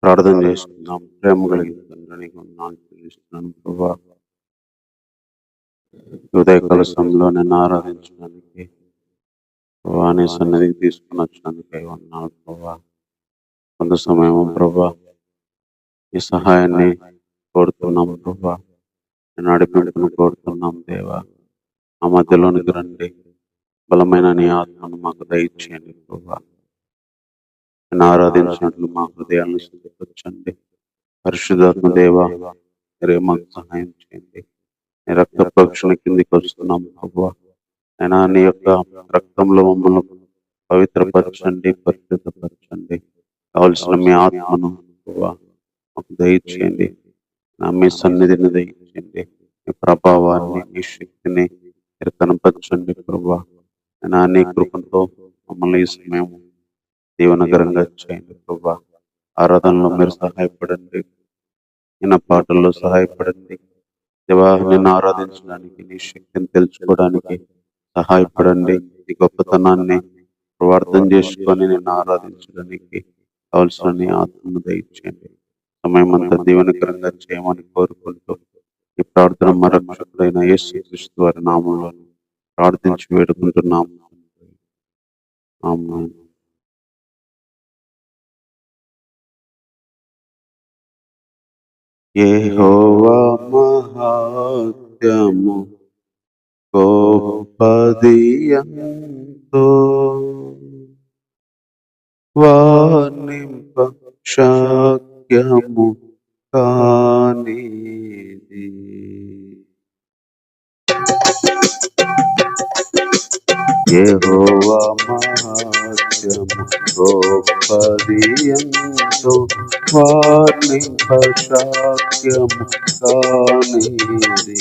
ప్రార్థన చేసుకుందాం. ప్రేమ కలిగిన తండ్రి, నీకు వందనాలు చెల్లిస్తున్నాను ప్రభా. ఉదయకాల సమయంలో నేను ఆరాధించడానికి ప్రభా నీ సన్నిధికి తీసుకుని వచ్చినందుకై వందనాలు ప్రభా. కొంత సమయం ప్రభా ఈ సహాయాన్ని కోరుతున్నాం ప్రభా, నడిపింపును కోరుతున్నాం దేవా. ఆ మధ్యలోనికి రండి, బలమైన నీ ఆత్మను మాకు దయచేయండి ప్రభా. నేను ఆరాధించినట్లు మా హృదయాలను సిద్ధపరచండి. పరిశుద్ధాత్మ దేవా, మీరే మాకు సహాయం చేయండి. నీ రక్త ప్రోక్షణ కిందికి వస్తున్నాం ప్రభా. అయినా నీ యొక్క రక్తంలో మమ్మల్ని పవిత్రపరచండి, పరిశుద్ధపరచండి. కావలసిన మీ ఆత్మను ప్రభా మాకు దయచేయండి. మీ సన్నిధిని దయచేయండి. మీ ప్రభావాన్ని, మీ శక్తిని మీరు కనపరచండి ప్రభా. అయినా నీ కృపతో మమ్మల్ని ఈ సమయం దీవనకరంగా చేయండి ప్రభా. ఆరాధనలో మీరు సహాయపడండి, నిన్న పాటల్లో సహాయపడండి దేవా. నిన్ను ఆరాధించడానికి, నీ శక్తిని తెలుసుకోవడానికి సహాయపడండి. నీ గొప్పతనాన్ని అర్థం చేసుకొని నిన్ను ఆరాధించడానికి కావలసిన నీ ఆత్మను దయచేయండి. సమయం అంతా దీవెనకరంగా చేయమని కోరుకుంటూ ఈ ప్రార్థన మా రక్షకుడైన యేసుక్రీస్తు వారి నామంలో ప్రార్థించి వేడుకుంటున్నాము. ఆమేన్. యెహోవా మహాత్మ్యము గొప్పది ఎంతో, వర్ణింప శక్యము కానిది. యెహోవా మహాత్మ్యము గొప్పది ఎంతో, వర్ణింప శక్యము కానిది.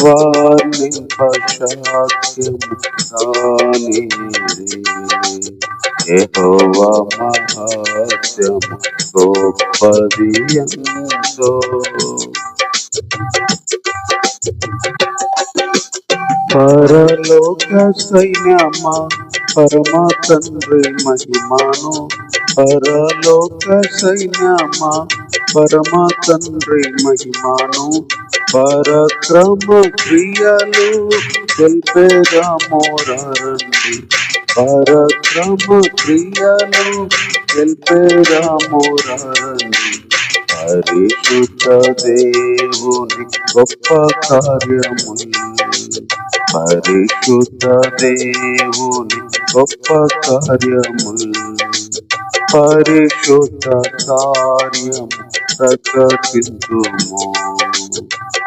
వర్ణింప శక్యము కానిది. యెహోవా మహాత్మ్యము గొప్పది ఎంతో. పరలోక సైన్యమా పరమ తండ్రి మహిమాను, పరలోక సైన్యమా పరమ తండ్రి మహిమాను, పరక్రమ క్రియలు తెలిపేదాము రండి. పరక్రమ క్రియలు తెలిపేదాము రండి. పరిశుద్ధ దేవుని గొప్ప కార్యములు, పరిశుద్ధ దేవుని గొప్ప కార్యములు, పరిశుద్ధ కార్యము ప్రకటించుము.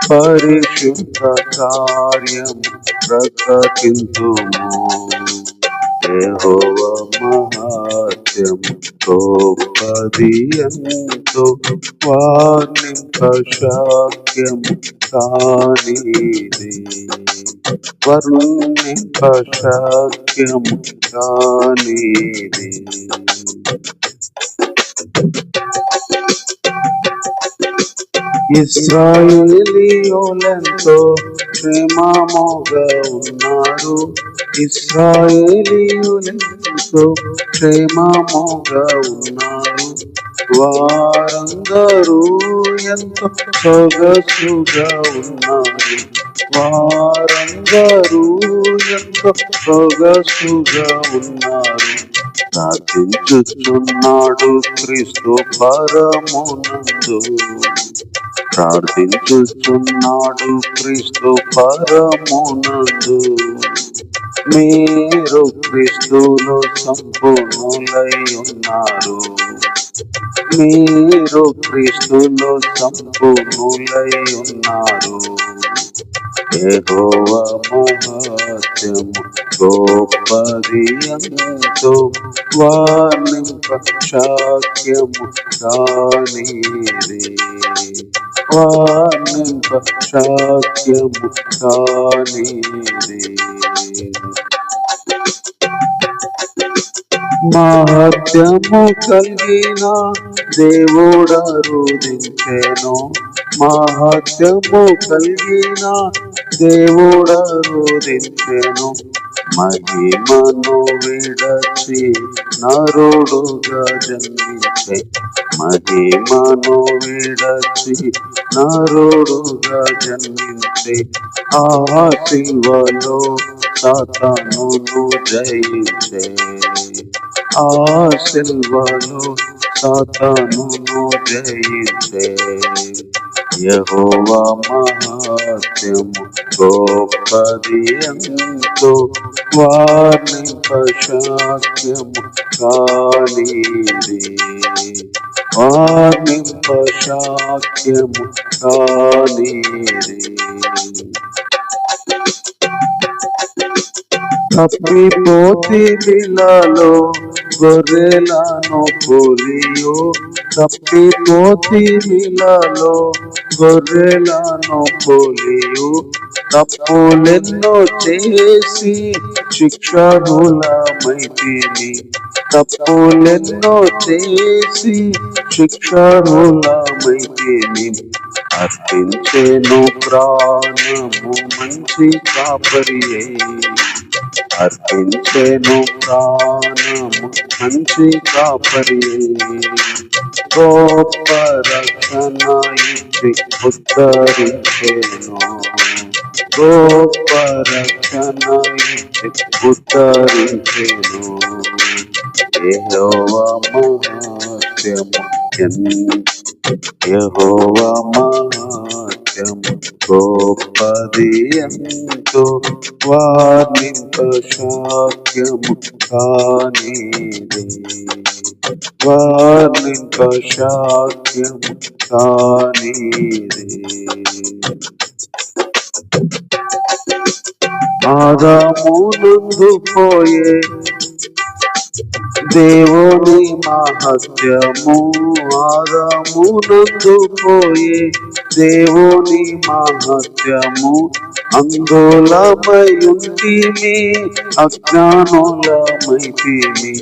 పరిశుద్ధ కార్యము ప్రకటించుము. యెహోవా మహాత్మ్యము గొప్పది ఎంతో, వర్ణింప శక్యము కానిది. వర్ణింప శక్యము కానిది. ఇశ్రాయేలీయులెంతో క్షేమముగా ఉన్నారు. ఇశ్రాయేలీయులెంతో క్షేమముగా ఉన్నారు. వారందరూ ఎంతో సొగసుగా ఉన్నారు. వారందరూ ఎంతో సొగసుగా ఉన్నారు. ప్రార్థించుచున్నాడు క్రీస్తు పరమునందు. ప్రార్థించుచున్నాడు క్రీస్తు పరమునందు. మీరు క్రీస్తులో సంపూర్ణులై ఉన్నారు. మీరు క్రీస్తులో సంపూర్ణులై ఉన్నారు. యెహోవా మహాత్మ్యము గొప్పది ఎంతో, వర్ణింప శక్యము కానిది. వర్ణింప శక్యము కానిది. మహత్యము కలిగిన దేవుడరుదించెను. మహత్యము కలిగిన దేవుడరుదించెను. మహిమను విడచి నరుడుగా జన్మించే మహిమను విడచి నరుడుగా జన్మించే ఆ శిల్వలో సాతానును జయించే ఆ శిల్వలో సాతానును జయించే యెహోవా మహాత్మ్యము గొప్పది ఎంతో వర్ణింపశక్యము కానిది వర్ణింపశక్యము కానిది తప్పిపోతిలో గొర్రెలను పోలియో తప్పిపోతిలో గొర్రెలను పోలియో తప్పులెన్నో చేసి శిక్షార్హులమైతిమి తప్పులెన్నో చేసి శిక్షార్హులమైతిమి అర్పించెను ప్రాణము మంచి కాపరియే అర్పించెను ప్రాణము మంచి కాపరియే గొప్ప రక్షణ ఇచ్చి ఉద్ధరించెను గొప్ప రక్షణ ఇచ్చి ఉద్ధరించెను యెహోవా మహాత్మ్యము యెహోవా మహాత్మ్యము గొప్పది ఎంతో వర్ణింపశక్యము కానిది వర్ణింపశక్యము కానిది ఆదామునందు పోయే దేవుని మహత్యము ఆదామునందు పోయే దేవుని మహత్యము అందులమయుంటిమి అజ్ఞానులమైతిమి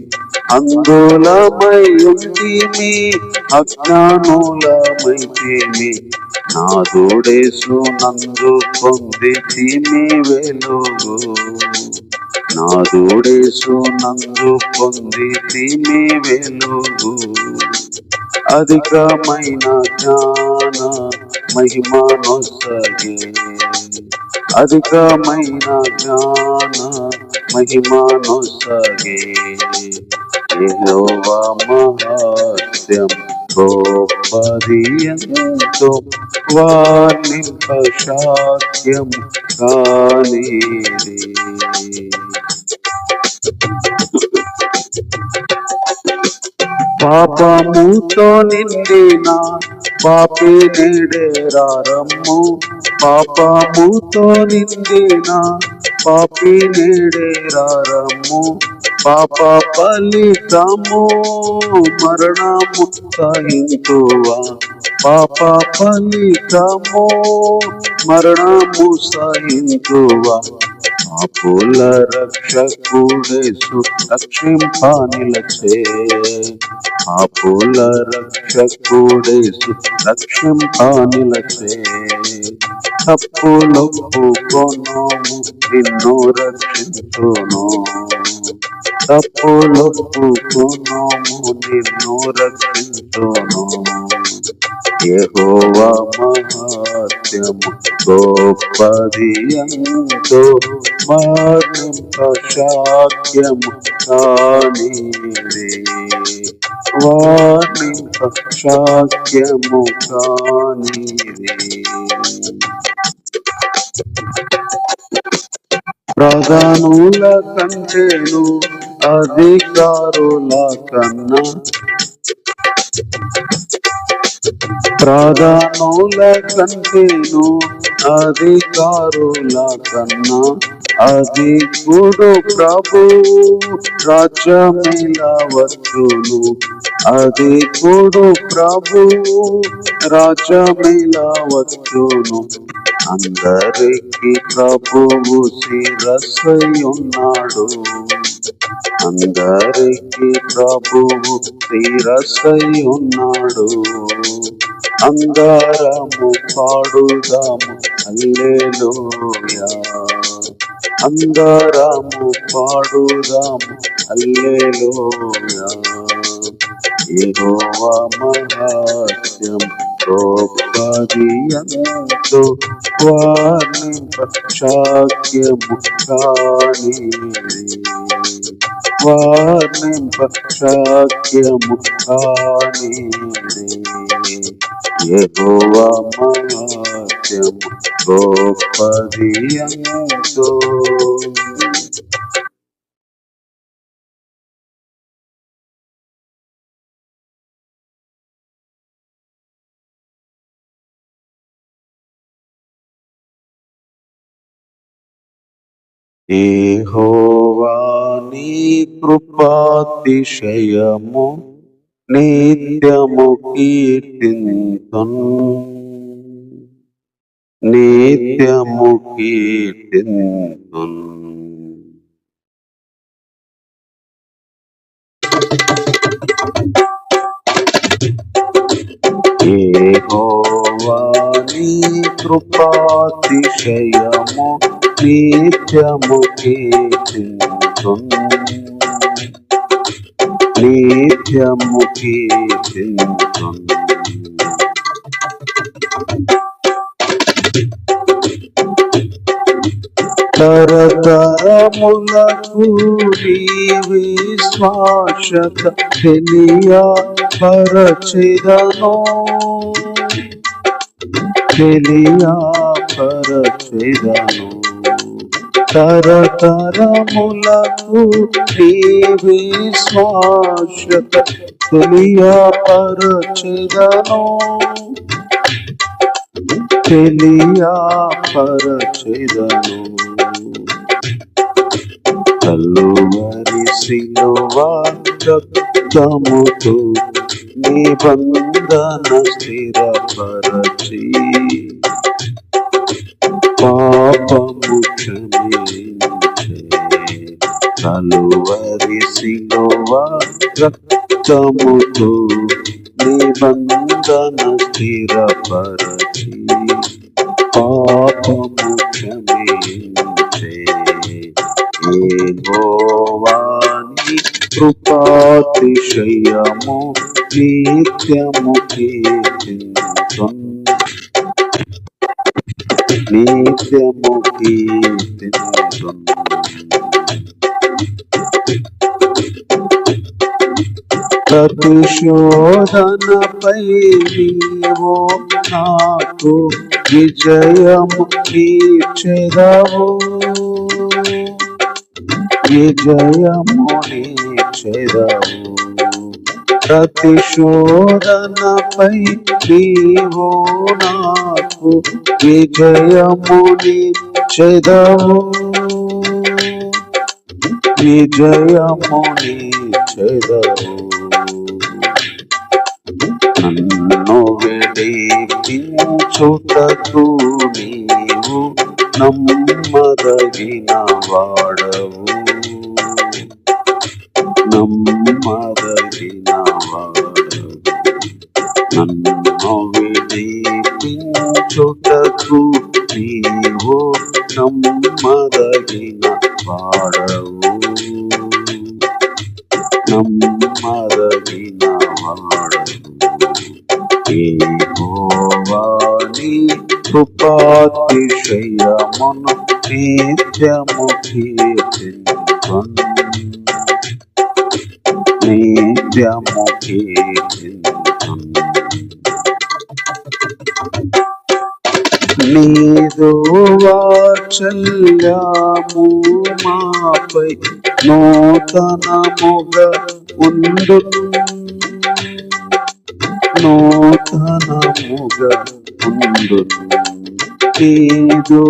అందులమయుంటిమి అజ్ఞానులమైతిమి నాదుడేసు నందు పొందితిమి వెలుగు నాదుడేసు నందు పొందితిమి వెలుగు అధికమైన జ్ఞాన మహిమనొసగే అధికమైన జ్ఞాన మహిమనొసగే యెహోవా మహాత్మ్యం గొప్పది ఎంతో వర్ణింపశక్యము కానిది పాపముతో నిండిన పాపి నేడేరారమ్ము పాపముతో నిండిన పాపి నేడేరారమ్ము పాప ఫలితము మరణము సహింతువా పాప ఫలితము మరణము సహింతువా పాపుల రక్షకుడేసు రక్షింపనిలచే పాపుల రక్షకుడేసు రక్షింపనిలచే తప్పులొప్పుకొనము నిన్ను రక్షించును తప్పులొప్పుకొనము నిన్ను రక్షించును యెహోవా మహాత్మ్యము గొప్పది ఎంతో వర్ణింపశక్యము కానిది వర్ణింపశక్యము కానిది ప్రధానుల కంటేను అధికారుల కన్నా ప్రధానుల కంటేను అధికారుల కన్నా అధికుడు ప్రభువు రాజ్యమేలా వచ్చును అధికుడు ప్రభువు రాజ్యమేలా వచ్చును అందరికి ప్రభువు శిరస్సై ఉన్నాడు అందరికి ప్రభువు శిరస్సై ఉన్నాడు అందరము పాడుదాము హల్లెలూయా అందరము పాడుదాము హల్లెలూయా యెహోవా మహాత్మ్యం గొప్పది ఎంతో వర్ణింపశక్యము కానిది. వర్ణింపశక్యము కానిది. యెహోవా మహాత్మ్యం గొప్పది ఎంతో. యెహోవా నీ కృపాతిశయము నిత్యము కీర్తింతున్. నిత్యము కీర్తింతున్. యెహోవా నీ కృపాతిశయము నిత్యము కీర్తింతున్. నిత్యము కీర్తింతున్. తరతరములకు నీ విశ్వాసత తెలియపరచెదను. తెలియపరచెదను. తరతరములకు నీ విశ్వాసత తెలియపరచెదను. తెలియపరచెదను. కలువరి సిలువ రక్తముతో నిబంధన స్థిరపరచి పాపము క్షమించే. కలువరి సిలువ రక్తముతో నిబంధన స్థిరపరచి పాపము క్షమించే. యెహోవా నీ కృపాతిశయము నిత్యము కీర్తింతున్. నిత్యము కీర్తింతున్. ప్రతిశోధనపై నీవు నాకు విజయము ఇచ్చెదవు. విజయము ఇచ్చెదవు. ప్రతిశోధనపై నీవు నాకు విజయము ఇచ్చెదవు. విజయము ఇచ్చెదవు. నన్ను విడిపించుటకు నీవు నమ్మదగిన వాడవు. నమ్మదగిన వాడవు. నన్ను విడిపించుటకు నీవు నమ్మదగిన వాడవు. నమ్మదగిన వాడవు. యెహోవా నీ కృపాతిశయమును నిత్యము కీర్తింతున్. నిత్యము కీర్తింతున్. నీదు వాత్సల్యము మాపై నూతనముగా ఉండును. నూతనముగా ఉండును. నీదు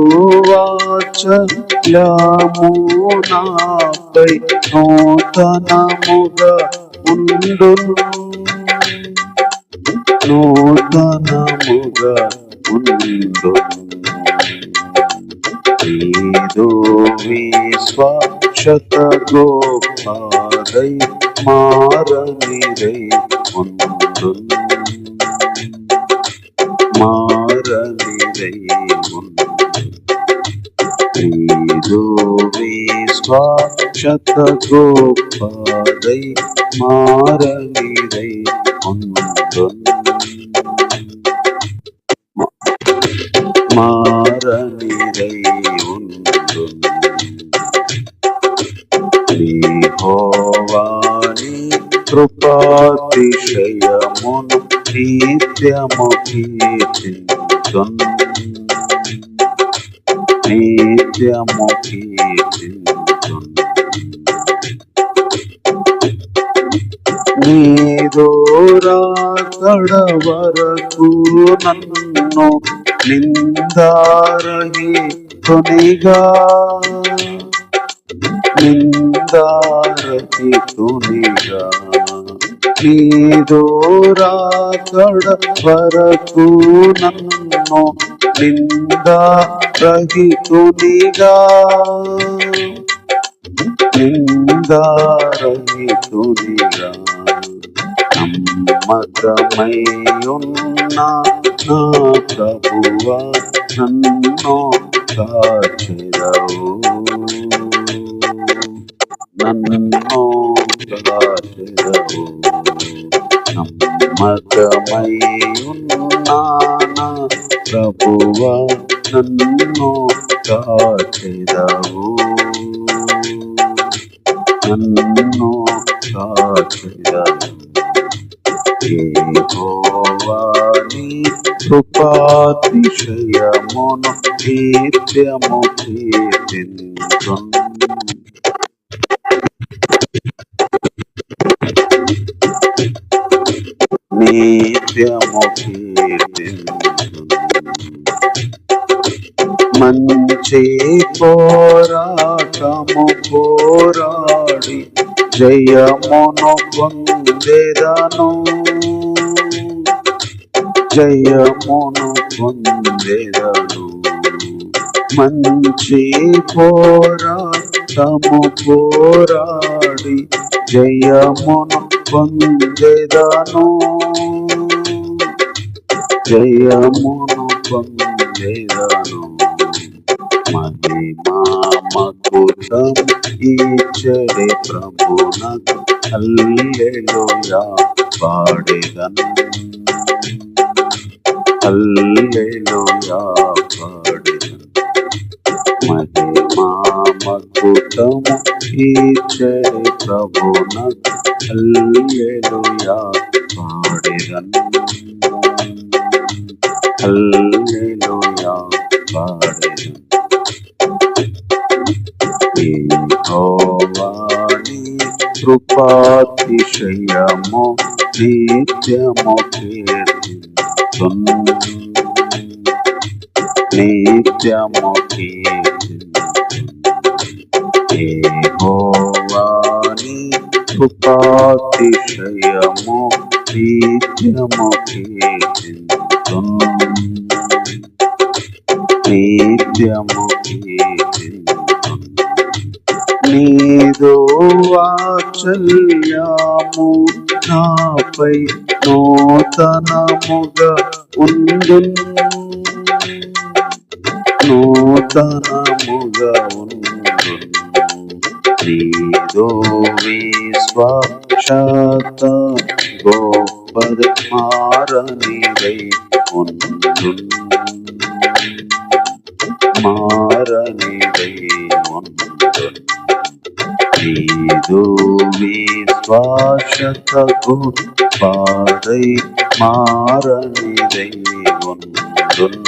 వాత్సల్యము నాపై నూతనముగా ఉండును. నూతనముగా ఉండును. నీదు విశ్వాసత గొప్పదై మారనిదై ఉండును. మారనిదై ఉండును. నీదు విశ్వాసత గొప్పదై మారనిదై ఉండున్ మారనిదై ఉండున్ యెహోవాని కృపాతిశయమును నిత్యము కీర్తింతున్ నిత్యము కీర్తింతున్ నీదు రాకడ వరకు నన్ను నిందారహితునిగా నీదు రాకడ వరకు నన్ను నిందారహితునిగా నమ్మకమై ఉన్న నా ప్రభువా నన్ను కాచెదవు నమ్మకమై ఉన్న నా ప్రభువా నన్ను కాచెదవు యెహోవాని కృపాతిశయమును నిత్యము కీర్తింతున్ నిత్యము కీర్తింతున్ మంచి పోరాటము పోరాడి జయమును పొందెదను మంచి పోరాటము పోరాడి జయమును పొందెదను మహిమా మకుటం ఇచ్చడి ప్రభునకు హల్లెలూయా పాడెదన్ మహిమా మకుటము ఇచ్చడి ప్రభునకు హల్లెలూయా పాడెదన్ యెహోవాని కృపాతిశయము నిత్యము కీర్తింతున్ యెహోవాని కృపాతిశయము నిత్యము కీర్తింతున్ నీదు వాత్సల్యము నాపై నూతనముగా ఉండున్ నీదు విశ్వాసత గొప్పది మారనిదై ఉండున్ నీదు విశ్వాసతకు పాదై మారనిదై ఉండున్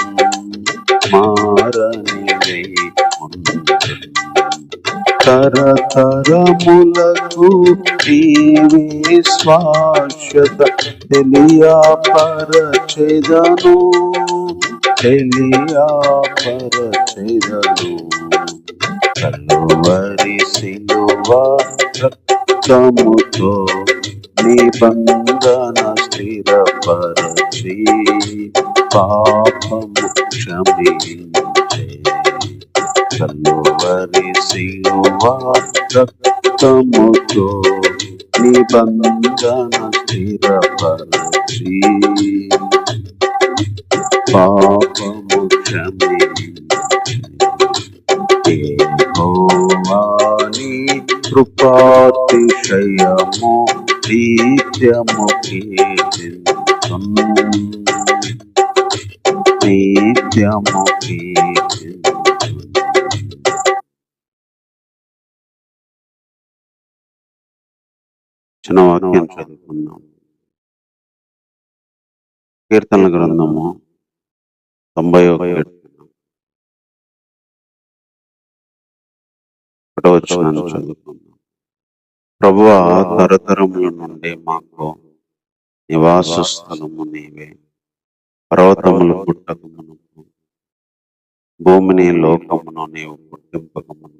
తరతరములకు ఈ విశ్వాసత తెలియపరచెదను కలువరి సిలువ రక్తముతో నిబంధన స్థిరపరచి పాపము క్షమించే కలువరి సిలువ రక్తముతో నిబంధన స్థిరపరచి పాపము క్షమించే యెహోవాని కృపాతిశయము నిత్యము కీర్తింతున్ నిత్యము కీర్తింతున్. చిన్న వాక్యం చదువుకుందాం. కీర్తనల గ్రంథము 91 కీర్తన 1వ వచనాన్ని చదువుకుందాం. ప్రభువా, తరతరముల నుండి మాకు నివాస స్థలము నీవే. పర్వతములు పుట్టకమునకు భూమిని లోకమును నీవు పుట్టింపకమును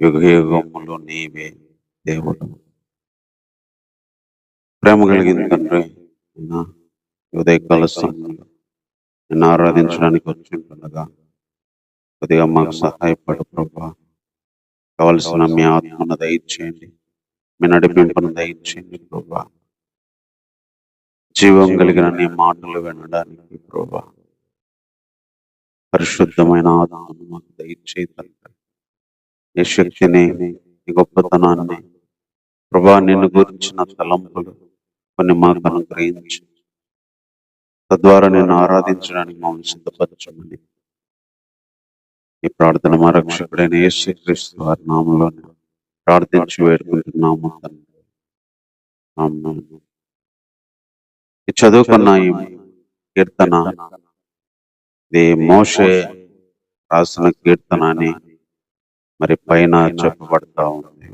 యుగ యుగములు నీవే దేవుడు. ప్రేమ కలిగిన తండ్రి, ఉదయకాల సమయంలో నిన్ను ఆరాధించడానికి వచ్చింటుండగా కొద్దిగా మాకు సహాయపడు ప్రభా. కావలసిన మీ ఆత్మను దయచేయండి, మీ నడిపింపును దయచేయండి ప్రభా. జీవం కలిగిన నీ మాటలు వినడానికి ప్రభా పరిశుద్ధమైన ఆత్మను మాకు దయచేయి తండ్రి. నీ శక్తిని, నీ గొప్పతనాన్ని ప్రభా, నిన్ను గురించిన తలంపులు కొన్ని మాకు అనుగ్రహించి తద్వారా నేను ఆరాధించడానికి మమ్మల్ని సిద్ధపరచమని ఈ ప్రార్థన మా రక్షకుడైన యేసుక్రీస్తు వారి నామములో ప్రార్థించి వేడుకుంటున్నాము తండ్రి. ఆమేన్. ఈ చదువుకున్న ఈ కీర్తన ఇది మోషే రాసిన కీర్తన అని మరి పైన చెప్పబడతా ఉంది.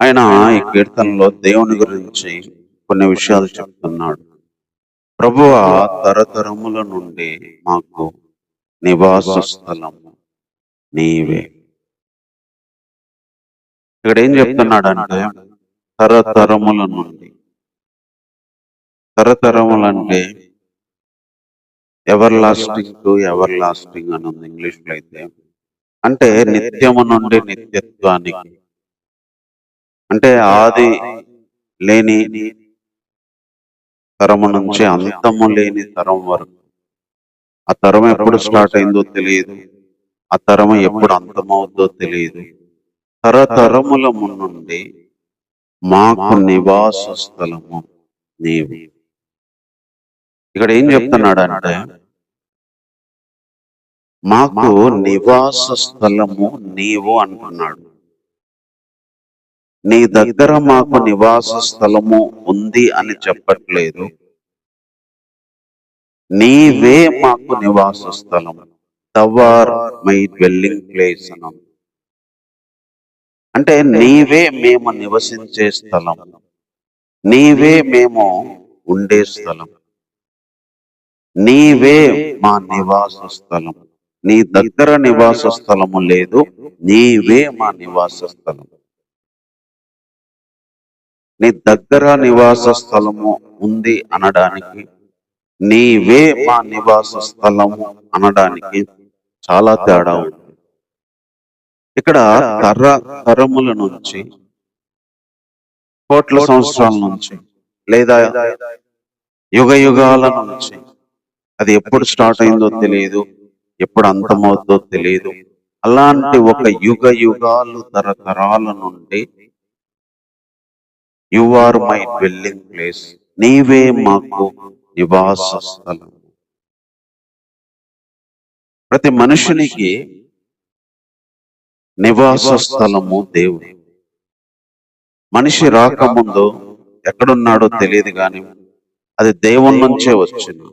ఆయన ఈ కీర్తనలో దేవుని గురించి కొన్ని విషయాలు చెప్తున్నాడు. ప్రభువా, తరతరముల నుండి మాకు నివాస స్థలము నీవే. ఇక్కడ ఏం చెప్తున్నాడంటే తరతరముల నుండి. తరతరములంటే everlasting to everlasting అని ఉంది ఇంగ్లీష్లో అయితే. అంటే నిత్యము నుండి నిత్యత్వానికి, అంటే ఆది లేని తరము నుంచి అంతము లేని తరం వరకు. ఆ తరం ఎప్పుడు స్టార్ట్ అయిందో తెలియదు, ఆ తరం ఎప్పుడు అంతమవుద్దో తెలియదు. తరతరముల నుండి మాకు నివాస స్థలము నీవు. ఇక్కడ ఏం చెప్తున్నాడంటే మాకు నివాస స్థలము నీవు అంటున్నాడు. నీ దగ్గర మాకు నివాస స్థలము ఉంది అని చెప్పట్లేదు, నీవే మాకు నివాస స్థలము. దవర్ మై డ్వెల్లింగ్ ప్లేస్ అని. అంటే నీవే మేము నివసించే స్థలం, నీవే మేము ఉండే స్థలం, నీవే మా నివాస స్థలం. నీ దగ్గర నివాస స్థలము లేదు, నీవే మా నివాస స్థలం. నీ దగ్గర నివాస స్థలము ఉంది అనడానికి, నీవే మా నివాస స్థలము అనడానికి చాలా తేడా ఉంది. ఇక్కడ తరముల నుంచి, కోట్ల సంవత్సరాల నుంచి, లేదా యుగ యుగాల నుంచి, అది ఎప్పుడు స్టార్ట్ అయిందో తెలియదు, ఎప్పుడు అంతమవుతుందో తెలియదు. అలాంటి ఒక యుగ యుగాలు తరతరాల నుండి you are my dwelling place, నీవే మాకు నివాస స్థలం. ప్రతి మనుషునికి నివాస స్థలము దేవుడు. మనిషి రాకముందు ఎక్కడున్నాడో తెలియదు కానీ అది దేవుని నుంచే వచ్చింది.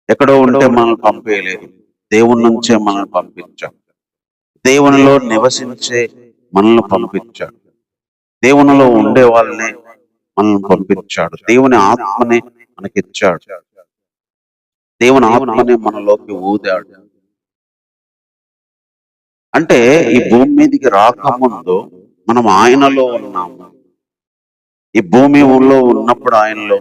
ఎక్కడో ఉంటే మనల్ని పంపేయలేదు, దేవుని నుంచే మనల్ని పంపించాడు. దేవునిలో నివసించే మనల్ని పంపించాడు, దేవునిలో ఉండే వాళ్ళనే మనల్ని పంపించాడు. దేవుని ఆత్మని మనకిచ్చాడు, దేవుని ఆత్మని మనలోకి ఊదాడు. అంటే ఈ భూమి మీదకి రాకముందు మనం ఆయనలో ఉన్నాము. ఈ భూమిలో ఉన్నప్పుడు ఆయనలో,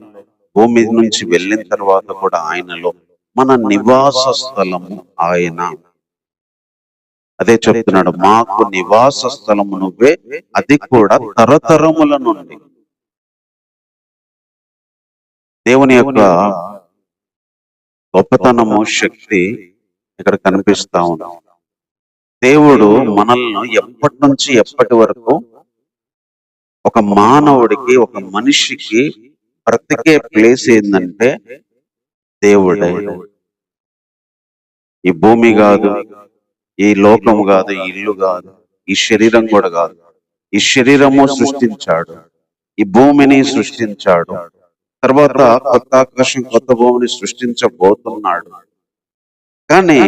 భూమి నుంచి వెళ్ళిన తర్వాత కూడా ఆయనలో. మన నివాస స్థలము ఆయన. అదే చెప్తున్నాడు, మాకు నివాస స్థలము నువ్వే, అది కూడా తరతరముల నుండి. దేవుని యొక్క గొప్పతనము, శక్తి ఇక్కడ కనిపిస్తా ఉంది. దేవుడు మనల్ని ఎప్పటి నుంచి ఎప్పటి వరకు ఒక మానవుడికి, ఒక మనిషికి బ్రతికే ప్లేస్ ఏంటంటే దేవుడే. ఈ భూమి కాదు, ఈ లోకము కాదు, ఈ ఇల్లు కాదు, ఈ శరీరం కూడా కాదు. ఈ శరీరము సృష్టించాడు, ఈ భూమిని సృష్టించాడు, తర్వాత కొత్త ఆకాశం కొత్త భూమిని సృష్టించబోతున్నాడు. కానీ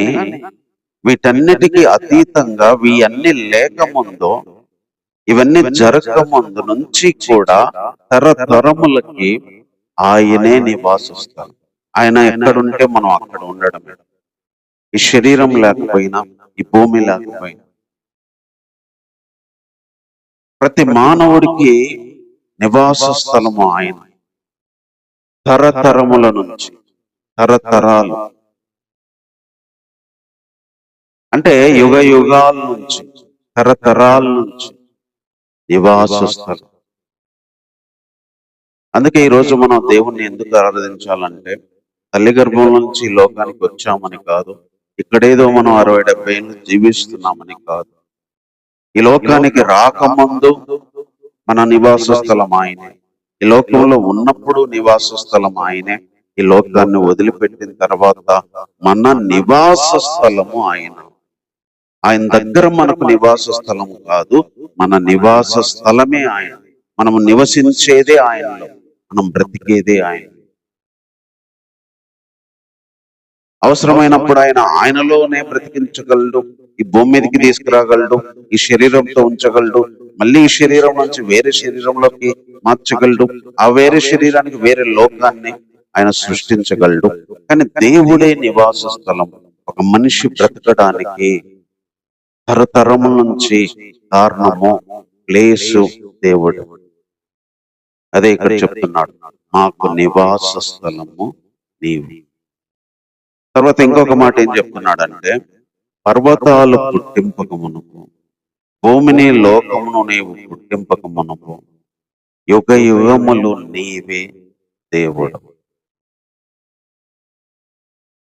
వీటన్నిటికీ అతీతంగా ఇవన్నీ లేకముందు, ఇవన్నీ జరగక ముందు నుంచి కూడా తరతరములకి ఆయనే నివాసిస్తాడు. ఆయన ఎక్కడుంటే మనం అక్కడ ఉండడమే. ఈ శరీరం లేకపోయినా, ఈ భూమి లేకపోయినా, ప్రతి మానవుడికి నివాస స్థలము ఆయన. తరతరముల నుంచి, తరతరాలు అంటే యుగ యుగాల నుంచి, తరతరాల నుంచి నివాస స్థలం. అందుకే ఈరోజు మనం దేవుణ్ణి ఎందుకు ఆరాధించాలంటే, తల్లి గర్భం నుంచి ఈ లోకానికి వచ్చామని కాదు, ఇక్కడేదో మనం 60-70 ఏళ్ళు జీవిస్తున్నామని కాదు. ఈ లోకానికి రాకముందు మన నివాస స్థలం ఆయనే. ఈ లోకంలో ఉన్నప్పుడు నివాస స్థలం ఆయనే. ఈ లోకాన్ని వదిలిపెట్టిన తర్వాత మన నివాస స్థలము ఆయన. ఆయన దగ్గర మనకు నివాస స్థలము కాదు, మన నివాస స్థలమే ఆయన. మనము నివసించేదే ఆయనలో, మనం బ్రతికేదే ఆయన. అవసరమైనప్పుడు ఆయనలోనే బ్రతికించగలడు, ఈ భూమి మీదకి తీసుకురాగలడు, ఈ శరీరంతో ఉంచగలడు, మళ్ళీ ఈ శరీరం నుంచి వేరే శరీరంలోకి మార్చగలడు, ఆ వేరే శరీరానికి వేరే లోకాన్ని ఆయన సృష్టించగలడు. కానీ దేవుడే నివాస స్థలం. ఒక మనిషి బ్రతకడానికి తరతరముల నుంచి కారణము, ప్లేసు దేవుడు. అదే ఇక్కడ చెప్తున్నాడు, మాకు నివాస స్థలము నీవు. తర్వాత ఇంకొక మాట ఏం చెప్తున్నాడంటే, పర్వతాలు పుట్టింపక మునుపు, భూమిని లోకమును నీవు పుట్టింపక మునుపు, యుగ యుగములు నీవే దేవుడు.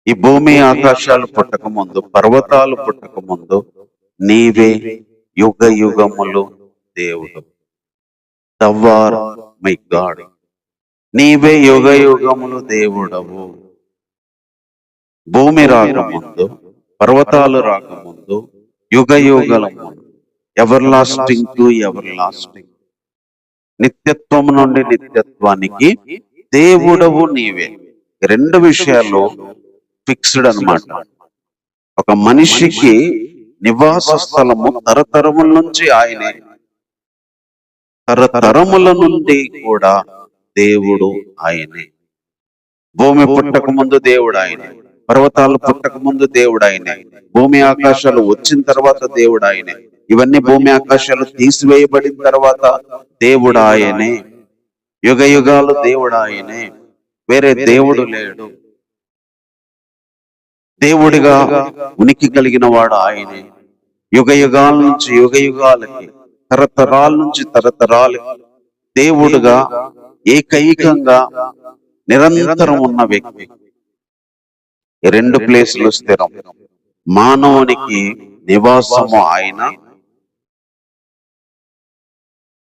ఈ భూమి ఆకాశాలు పుట్టక ముందు, పర్వతాలు పుట్టక ముందు నీవే యుగ యుగములు దేవుడు. దవ్వార్ మై గాడ్, నీవే యుగ యుగములు దేవుడవు. భూమి రాకముందు, పర్వతాలు రాకముందు, యుగ యుగల ముందు, everlasting to everlasting, నిత్యత్వం నుండి నిత్యత్వానికి దేవుడవు నీవే. రెండు విషయాలు ఫిక్స్డ్ అన్నమాట. ఒక మనిషికి నివాస స్థలము తరతరముల నుంచి ఆయనే, తరతరముల నుండి కూడా దేవుడు ఆయనే. భూమి పుట్టక ముందు దేవుడు ఆయనే, పర్వతాలు పుట్టక ముందు దేవుడు ఆయనే, భూమి ఆకాశాలు వచ్చిన తర్వాత దేవుడు ఆయనే, ఇవన్నీ భూమి ఆకాశాలు తీసివేయబడిన తర్వాత దేవుడు ఆయనే. యుగ యుగాలు దేవుడు ఆయనే, వేరే దేవుడు లేడు. దేవుడిగా ఉనికి కలిగిన వాడు ఆయనే. యుగ యుగాల నుంచి యుగ యుగాలకి, తరతరాల నుంచి తరతరాలకి దేవుడుగా ఏకైకంగా నిరంతరం ఉన్న వ్యక్తి. రెండు ప్లేసులు స్థిరం. మానవునికి నివాసము ఆయన,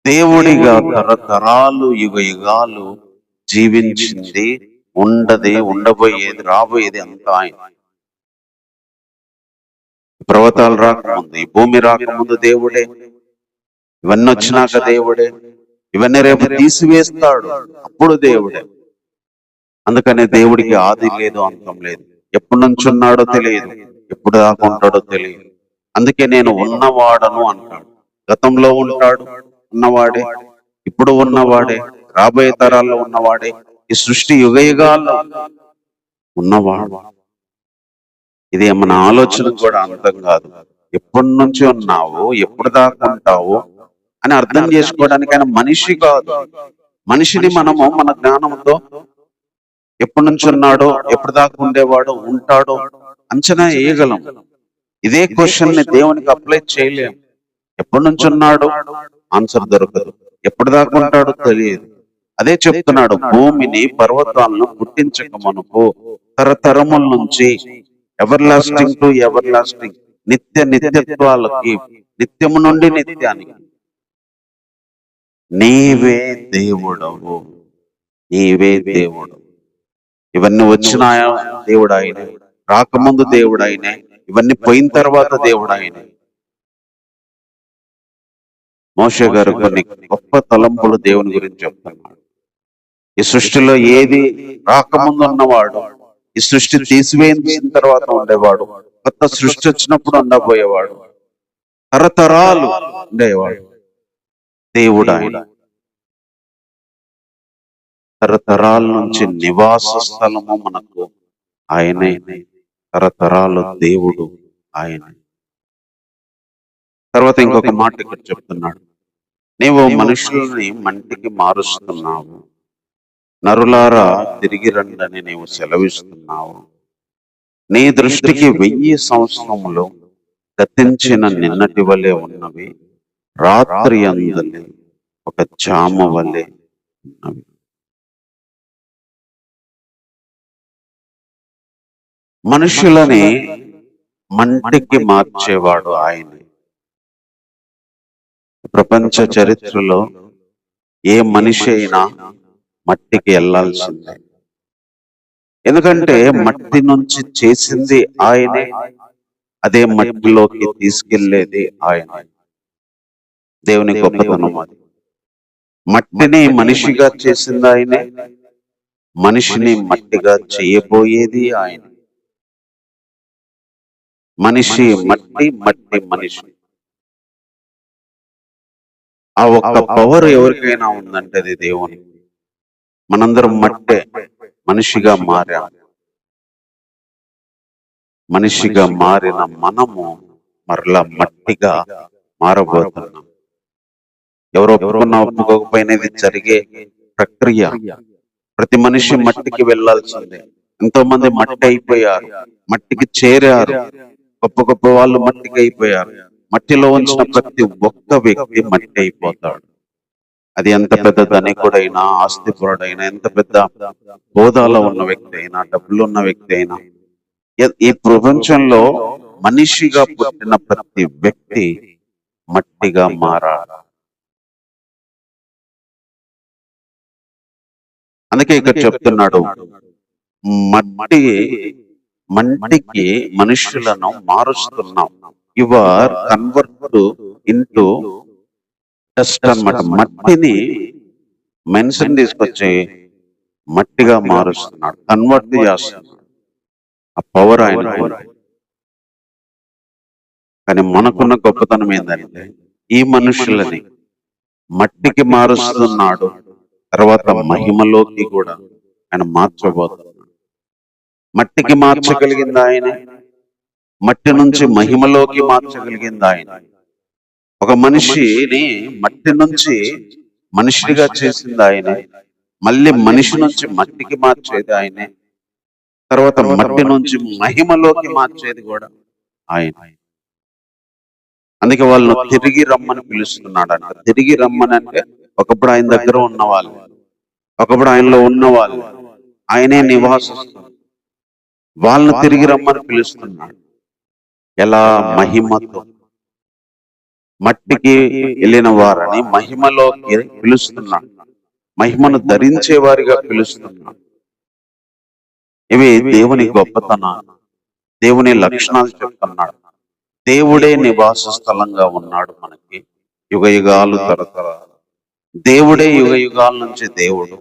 దేవుడిగా తరతరాలు యుగ యుగాలు జీవించింది, ఉండబోయేది, రాబోయేది అంతా ఆయన. పర్వతాలు రాకముందు, ఈ భూమి రాకముందు దేవుడే, ఇవన్నీ వచ్చినాక దేవుడే, ఇవన్నీ రేపు తీసివేస్తాడు, అప్పుడు దేవుడే. అందుకనే దేవుడికి ఆది లేదు, అంతం లేదు. ఎప్పటి నుంచి ఉన్నాడో తెలియదు, ఎప్పుడు దాకా ఉంటాడో తెలియదు. అందుకే నేను ఉన్నవాడను అంటాడు. గతంలో ఉంటాడు, ఉన్నవాడే, ఇప్పుడు ఉన్నవాడే, రాబోయే తరాల్లో ఉన్నవాడే, ఈ సృష్టి యుగ యుగాల్లో ఉన్నవాడు. ఇది మన ఆలోచన కూడా అర్థం కాదు. ఎప్పటి నుంచి ఉన్నావు, ఎప్పుడు దాకా ఉంటావు అని అర్థం చేసుకోవడానికి ఆయన మనిషి కాదు. మనిషిని మనము మన జ్ఞానంతో ఎప్పటి నుంచి ఉన్నాడో, ఎప్పుడు దాకా ఉండేవాడో, ఉంటాడో అంచనా వేయగలం. ఇదే క్వశ్చన్ ని దేవునికి అప్లై చేయలేం. ఎప్పటి నుంచి ఉన్నాడో ఆన్సర్ దొరకదు, ఎప్పుడు దాకా ఉంటాడో తెలియదు. అదే చెప్తున్నాడు, భూమిని పర్వతాలను పుట్టించక మనకు తరతరముల నుంచి, everlasting to everlasting, నిత్యత్వాలకి, నిత్యము నుండి నిత్యానికి నీవే దేవుడవు, నీవే దేవుడు. ఇవన్నీ వచ్చిన దేవుడు ఆయనే, రాకముందు దేవుడు ఆయనే, ఇవన్నీ పోయిన తర్వాత దేవుడు ఆయనే. మోషే గారు కొన్ని గొప్ప తలంపులు దేవుని గురించి చెప్తున్నాడు. ఈ సృష్టిలో ఏది రాకముందు ఉన్నవాడు, ఈ సృష్టి తీసివేసిన తర్వాత ఉండేవాడు, కొత్త సృష్టి వచ్చినప్పుడు ఉండబోయేవాడు, తరతరాలు ఉండేవాడు దేవుడు ఆయన. తరతరాల నుంచి నివాస స్థలము మనకు ఆయనే, తరతరాలు దేవుడు ఆయన. తర్వాత ఇంకొక మాట ఇక్కడ చెప్తున్నాడు, నీవు మనుషుల్ని మంటికి మారుస్తున్నావు, నరులారా తిరిగి రండని నీవు సెలవిస్తున్నావు. నీ దృష్టికి 1000 సంవత్సరములు గతించిన నిన్నటి వలె ఉన్నవి, రాత్రి అందలి ఒక జామ వలె ఉన్నవి. మనుషులని మంటికి మార్చేవాడు ఆయనే. ప్రపంచ చరిత్రలో ఏ మనిషి అయినా మట్టికి వెళ్ళాల్సిందే. ఎందుకంటే మట్టి నుంచి చేసింది ఆయనే, అదే మట్టిలోకి తీసుకెళ్లేది ఆయనే. దేవుని గొప్పతనం అది. మట్టిని మనిషిగా చేసింది ఆయనే, మనిషిని మట్టిగా చేయబోయేది ఆయన. మనిషి మట్టి, మట్టి మనిషి. ఆ ఒక్క పవర్ ఎవరికైనా ఉందంటే అది దేవుని. మనందరం మట్టే, మనిషిగా మారాం. మనిషిగా మారిన మనము మరలా మట్టిగా మారబోతున్నాం. ఎవరో ఒప్పుకున్నా ఒప్పుకోకపోయినా ఇది జరిగే ప్రక్రియ. ప్రతి మనిషి మట్టికి వెళ్లాల్సిందే. ఎంతో మంది మట్టి అయిపోయారు, మట్టికి చేరారు. గొప్ప గొప్ప వాళ్ళు మట్టికి అయిపోయారు. మట్టిలో ఉంచిన ప్రతి ఒక్క వ్యక్తి మట్టి అయిపోతాడు. అది ఎంత పెద్ద ధనికుడైనా, ఆస్తిపరుడైనా, ఎంత పెద్ద హోదాలో ఉన్న వ్యక్తి అయినా, డబ్బులు ఉన్న వ్యక్తి అయినా, ఈ ప్రపంచంలో మనిషిగా పుట్టిన ప్రతి వ్యక్తి మట్టిగా మారాడు. అందుకే ఇక్కడ చెప్తున్నాడు, మంటికి మనుషులను మారుస్తున్నాం. You are convert into dust అన్నమాట. మట్టిని మనిషిని తీసుకొచ్చి మట్టిగా మారుస్తున్నాడు, కన్వర్ట్ చేస్తున్నాడు. ఆ పవర్ ఆయన. కానీ మనకున్న గొప్పతనం ఏంటంటే ఈ మనుషులని మట్టికి మారుస్తున్నాడు, తర్వాత మహిమలోకి కూడా ఆయన మార్చబోతున్నాడు. మట్టికి మార్చగలిగింది ఆయన, మట్టి నుంచి మహిమలోకి మార్చగలిగింది ఆయన. ఒక మనిషిని మట్టి నుంచి మనిషిగా చేసింది ఆయనే, మళ్ళీ మనిషి నుంచి మట్టికి మార్చేది ఆయనే, తర్వాత మట్టి నుంచి మహిమలోకి మార్చేది కూడా ఆయన. అందుకే వాళ్ళను తిరిగి రమ్మని పిలుస్తున్నాడంట. తిరిగి రమ్మని అంటే ఒకప్పుడు ఆయన దగ్గర ఉన్నవాళ్ళు, ఒకప్పుడు ఆయనలో ఉన్నవాళ్ళు, ఆయనే నివాసిస్తున్నారు. వాళ్ళను తిరిగి రమ్మని పిలుస్తున్నాడు. ఎలా? మహిమతో. మట్టికి వెళ్ళిన వారిని మహిమలోకి పిలుస్తున్నాడు, మహిమను ధరించే వారిగా పిలుస్తున్నాడు. ఇవి దేవుని గొప్పతనాలు, దేవుని లక్షణాలు చెప్తున్నాడు. దేవుడే నివాస స్థలంగా ఉన్నాడు మనకి యుగ యుగాలు, తరతరాలు. దేవుడే యుగ యుగాల నుంచి దేవుడు.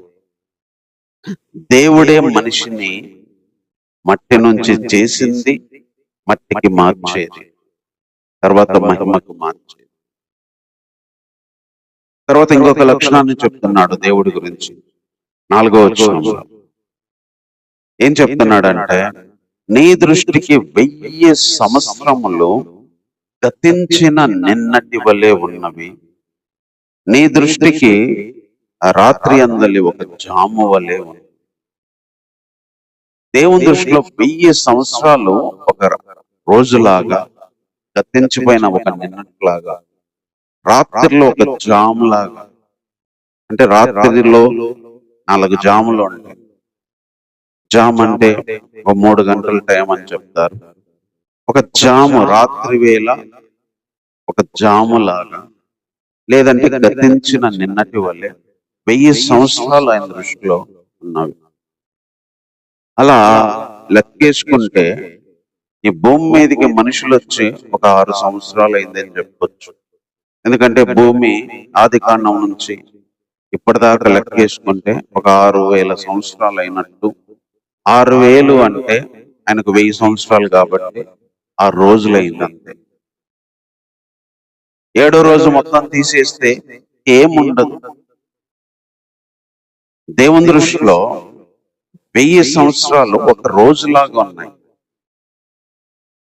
దేవుడే మనిషిని మట్టి నుంచి చేసింది, మట్టికి మార్చేది, తర్వాత మహిమకు మార్చేది. తర్వాత ఇంకొక లక్షణాన్ని చెప్తున్నాడు దేవుడి గురించి. 4వ వచనంలో ఏం చెప్తున్నాడంటే, నీ దృష్టికి 1000 సంవత్సరములు గతించిన నిన్నటి వలె ఉన్నవి, నీ దృష్టికి రాత్రి అందలి ఒక జాము వలె ఉంది. దేవుని దృష్టిలో 1000 సంవత్సరాలు ఒక రోజులాగా, గతించిపోయిన ఒక నిన్నట్లాగా, రాత్రిలో ఒక జాము లాగా. అంటే రాత్రిలో 4 జాములు ఉంటాయి. జామ్ అంటే ఒక 3 గంటల టైం అని చెప్తారు. ఒక జాము రాత్రి వేళ ఒక జాము లాగా లేదంటే గతించిన నిన్నటి వల్లే 1000 సంవత్సరాలు ఆయన దృష్టిలో ఉన్నవి. అలా లెక్కేసుకుంటే ఈ భూమి మీదకి మనుషులు వచ్చి ఒక 6 సంవత్సరాలు అయిందని చెప్పొచ్చు. ఎందుకంటే భూమి ఆది కాండం నుంచి ఇప్పటిదాకా లెక్కేసుకుంటే ఒక 6000 సంవత్సరాలు అయినట్టు. 6000 అంటే ఆయనకు 1000 సంవత్సరాలు కాబట్టి 6 రోజులు అయింది అంతే. 7వ రోజు మొత్తం తీసేస్తే ఏముండదు. దేవుని దృష్టిలో 1000 సంవత్సరాలు ఒక రోజులాగా ఉన్నాయి.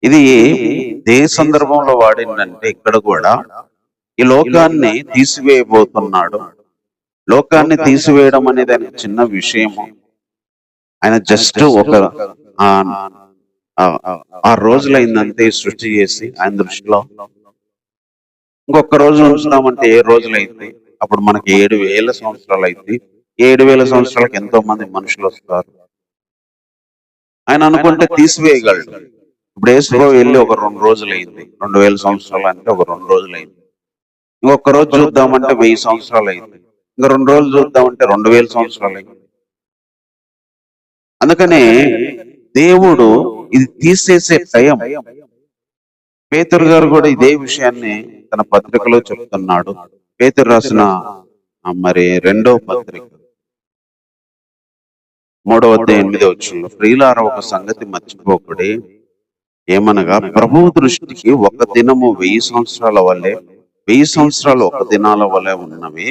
ఇది ఏ సందర్భంలో వాడిందంటే ఇక్కడ కూడా ఈ లోకాన్ని తీసివేయబోతున్నాడు. లోకాన్ని తీసివేయడం అనేది ఆయన చిన్న విషయము. ఆయన జస్ట్ ఒక 6 రోజులైందంతే సృష్టి చేసి ఆయన దృష్టిలో. ఇంకొక రోజు ఉంచుదామంటే 7 రోజులైంది. అప్పుడు మనకి 7000 సంవత్సరాలు అయింది. 7000 సంవత్సరాలకు ఎంతో మంది మనుషులు వస్తారు. ఆయన అనుకుంటే తీసివేయగలడు. ఇప్పుడు యేసుప్రభు వెళ్ళి ఒక 2 రోజులైంది. 2000 సంవత్సరాలు అంటే ఒక 2 రోజులైంది. ఇంకొక రోజు చూద్దామంటే 1000 సంవత్సరాలు అయింది. ఇంకా 2 రోజులు చూద్దామంటే 2000 సంవత్సరాలు అయింది. అందుకనే దేవుడు ఇది తీసేసే టైం. పేతురు గారు కూడా ఇదే విషయాన్ని తన పత్రికలో చెప్తున్నాడు. పేతురు రాసిన మరి 2వ పత్రిక 3వ అధ్యాయం 8వ వచనంలో, ప్రియులారా ఒక సంగతి మర్చిపోకుడి, ఏమనగా ప్రభువు దృష్టికి ఒక దినము 1000 సంవత్సరాల వల్లే, 1000 సంవత్సరాలు ఒక దినాల వల్లే ఉన్నవి.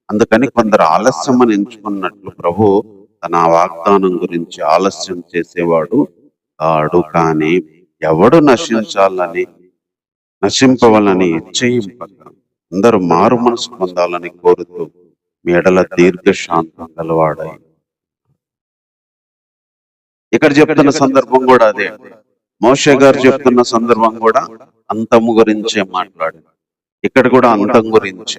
అందుకని కొందరు ఆలస్యమని ఎంచుకున్నట్లు ప్రభు తన వాగ్దానం గురించి ఆలస్యం చేసేవాడు కాడు. కానీ ఎవడు నశింపవాలని ఇచ్చయింపక అందరూ మారు మనసు పొందాలని కోరుతూ మీ ఎడల దీర్ఘశాంతం గలవాడై. ఇక్కడ చెప్తున్న సందర్భం కూడా అదే. మోషే గారు చెప్తున్న సందర్భం కూడా అంతము గురించే మాట్లాడు. ఇక్కడ కూడా అంతం గురించి.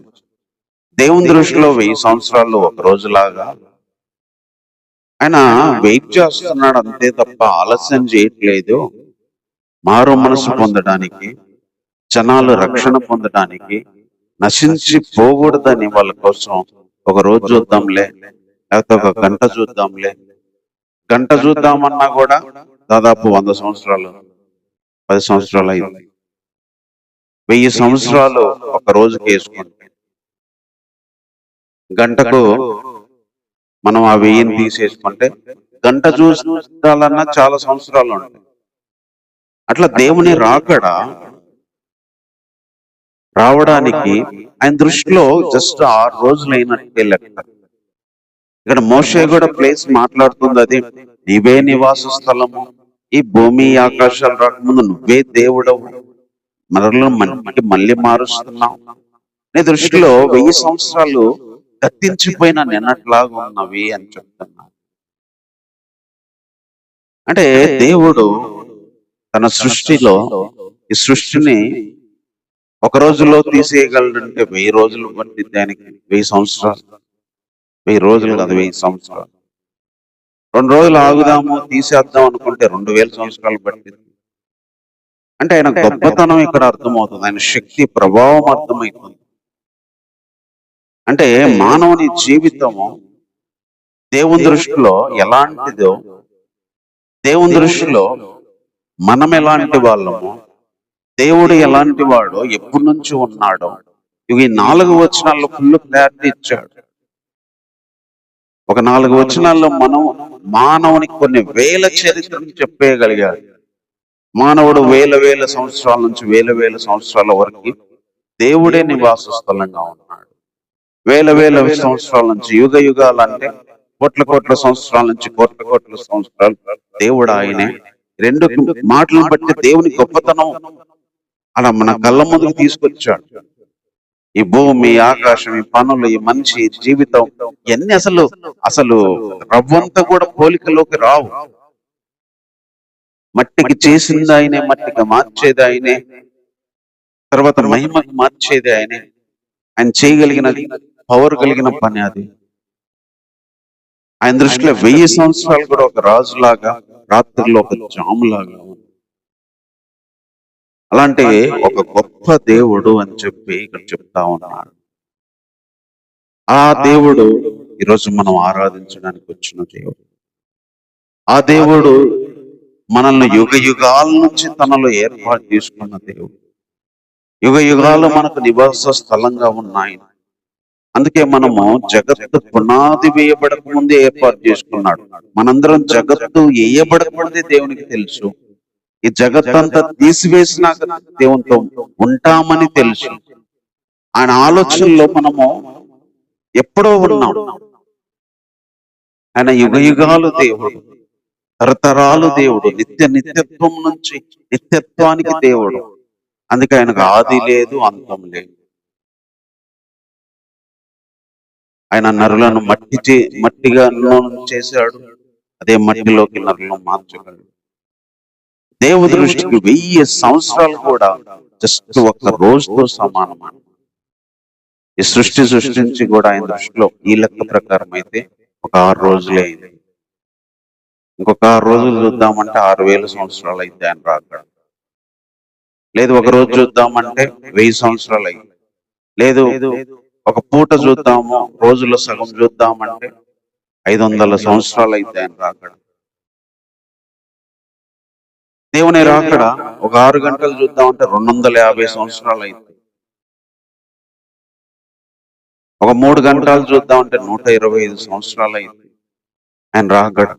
దేవుని దృష్టిలో 1000 సంవత్సరాలు ఒక రోజులాగా ఆయన వెయిట్ చేస్తున్నాడు అంతే తప్ప ఆలస్యం చేయట్లేదు. మారు మనసు పొందడానికి, జనాలు రక్షణ పొందడానికి, నశించి పోకూడదని వాళ్ళ కోసం ఒక రోజు చూద్దాంలే, లేకపోతే ఒక గంట చూద్దాంలే. గంట చూద్దామన్నా కూడా దాదాపు 100 సంవత్సరాలు 10 సంవత్సరాలు అయింది. 1000 సంవత్సరాలు ఒక రోజుకి వేసుకుంటే గంటకు మనం ఆ 1000ని తీసేసుకుంటే గంట చూడాలన్నా చాలా సంవత్సరాలు ఉంటాయి. అట్లా దేవుని రావడానికి ఆయన దృష్టిలో జస్ట్ 6 రోజులు అయినట్టే లెక్క. ఇక్కడ మోషే కూడా ప్లేస్ మాట్లాడుతుంది అది. నీవే నివాస స్థలము, ఈ భూమి ఆకాశాలు రాకముందు నువ్వే దేవుడవు, మళ్ళీ మారుస్తున్నావు. నీ దృష్టిలో 1000 సంవత్సరాలు గతించిపోయిన నిన్నట్లాగా ఉన్నవి అని చెప్తున్నా. అంటే దేవుడు తన సృష్టిలో ఈ సృష్టిని ఒక రోజులో తీసేయగలడంటే 1000 రోజులు బట్టి దానికి 1000 సంవత్సరాలు, 1000 రోజులు కాదు 1000 సంవత్సరాలు. 2 రోజులు ఆగుదాము తీసేద్దాం అనుకుంటే 2000 సంవత్సరాలు పట్టింది. అంటే ఆయన గొప్పతనం ఇక్కడ అర్థమవుతుంది. ఆయన శక్తి ప్రభావం అర్థమవుతుంది. అంటే మానవుని జీవితము దేవుని దృష్టిలో ఎలాంటిదో, దేవుని దృష్టిలో మనం ఎలాంటి వాళ్ళమో, దేవుడు ఎలాంటి వాడో, ఎప్పటి నుంచి ఉన్నాడో ఇవి 4 వచనాల్లో ఫుల్ క్లారిటీ ఇచ్చాడు. ఒక 4 వచనాల్లో మనం మానవునికి కొన్ని వేల చరిత్రను చెప్పేయగలిగాడు. మానవుడు వేల సంవత్సరాల నుంచి వేల సంవత్సరాల వరకు దేవుడే నివాస స్థలంగా ఉన్నాడు. వేల సంవత్సరాల నుంచి యుగ యుగాలంటే కోట్ల సంవత్సరాల నుంచి కోట్ల సంవత్సరాలు దేవుడు ఆయనే. 2 మాటలను బట్టి దేవుని గొప్పతనం అలా మన కళ్ళ ముందుకు తీసుకొచ్చాడు. ఈ భూమి, ఆకాశం, ఈ పనులు, ఈ మనిషి జీవితం ఇవన్నీ అసలు రవ్వంతా కూడా పోలికలోకి రావు. మట్టికి చేసింది ఆయనే, మట్టికి మార్చేది ఆయనే, తర్వాత మహిమకి మార్చేది ఆయనే. ఆయన చేయగలిగిన పవర్ కలిగిన పని అది. ఆయన దృష్టిలో 1000 సంవత్సరాలు కూడా ఒక రాజులాగా, రాత్రిలో ఒక జాములాగా ఉంది. అలాంటి ఒక గొప్ప దేవుడు అని చెప్పి ఇక్కడ చెప్తా ఉన్నాడు. ఆ దేవుడు ఈరోజు మనం ఆరాధించడానికి వచ్చిన దేవుడు. ఆ దేవుడు మనల్ని యుగ యుగాల నుంచి తనలో ఏర్పాటు చేసుకున్న దేవుడు. యుగ యుగాలు మనకు నివాస స్థలంగా ఉన్నాయి. అందుకే మనము జగత్తు పునాది వేయబడక ముందే ఏర్పాటు చేసుకున్నాడు. మనందరం జగత్తు వేయబడక ముందే దేవునికి తెలుసు. ఈ జగత్తంతా తీసివేసినాక దేవునితో ఉంటామని తెలుసు. ఆయన ఆలోచనలో మనము ఎప్పుడో ఉన్నాం. ఆయన యుగ యుగాలు దేవుడు, తరతరాలు దేవుడు, నిత్యత్వం నుంచి నిత్యత్వానికి దేవుడు. అందుకే ఆయనకు ఆది లేదు, అంతం లేదు. ఆయన నరులను మట్టిగా చేశాడు. అదే మట్టిలోకి నరులను మార్చగలడు. దేవు దృష్టికి 1000 సంవత్సరాలు కూడా జస్ట్ ఒక్క రోజుతో సమానమైన ఈ సృష్టించి కూడా ఆయన దృష్టిలో ఈ లెక్క ప్రకారం అయితే ఒక 6 రోజులే అయింది. ఇంకొక 6 రోజులు చూద్దామంటే 6000 సంవత్సరాలు అయితే ఆయన రాకడ. లేదు ఒక రోజు చూద్దామంటే 1000 సంవత్సరాలు అయింది. లేదు ఒక పూట చూద్దాము, రోజుల్లో సగం చూద్దామంటే 500 సంవత్సరాలు అయితే ఆయన రాకడ. దేవుని రాకడ ఒక 6 గంటలు చూద్దామంటే 250 సంవత్సరాలు అయితే, ఒక 3 గంటలు చూద్దామంటే 125 సంవత్సరాలు అయితే ఆయన రాకడ.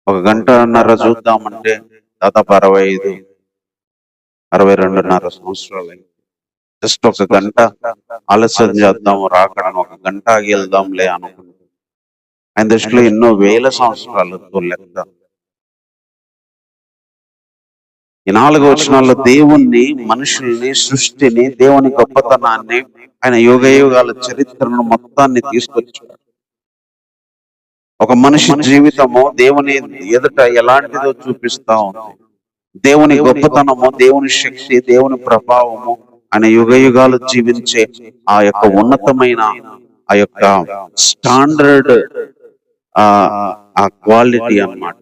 ఒక గంటన్నర చూద్దామంటే దాదాపు 62.5 సంవత్సరాలు అయింది. జస్ట్ ఒక గంట ఆలస్యం చేద్దాము రాకడను, ఒక గంట ఆగి వెళ్దాంలే అనుకుంటాం. ఆయన దృష్టిలో ఎన్నో వేల సంవత్సరాలతో లెక్క. ఈ 4 వచనాల్లో దేవుణ్ణి, మనుషుల్ని, సృష్టిని, దేవుని గొప్పతనాన్ని, ఆయన యుగ యుగాల చరిత్రను మొత్తాన్ని తీసుకొచ్చాడు. ఒక మనిషి జీవితము దేవుని ఎదుట ఎలాంటిదో చూపిస్తా ఉంది. దేవుని గొప్పతనము, దేవుని శక్తి, దేవుని ప్రభావము, ఆయన యుగ యుగాలు జీవించే ఆ యొక్క ఉన్నతమైన ఆ యొక్క స్టాండర్డ్ ఆ క్వాలిటీ అన్నమాట.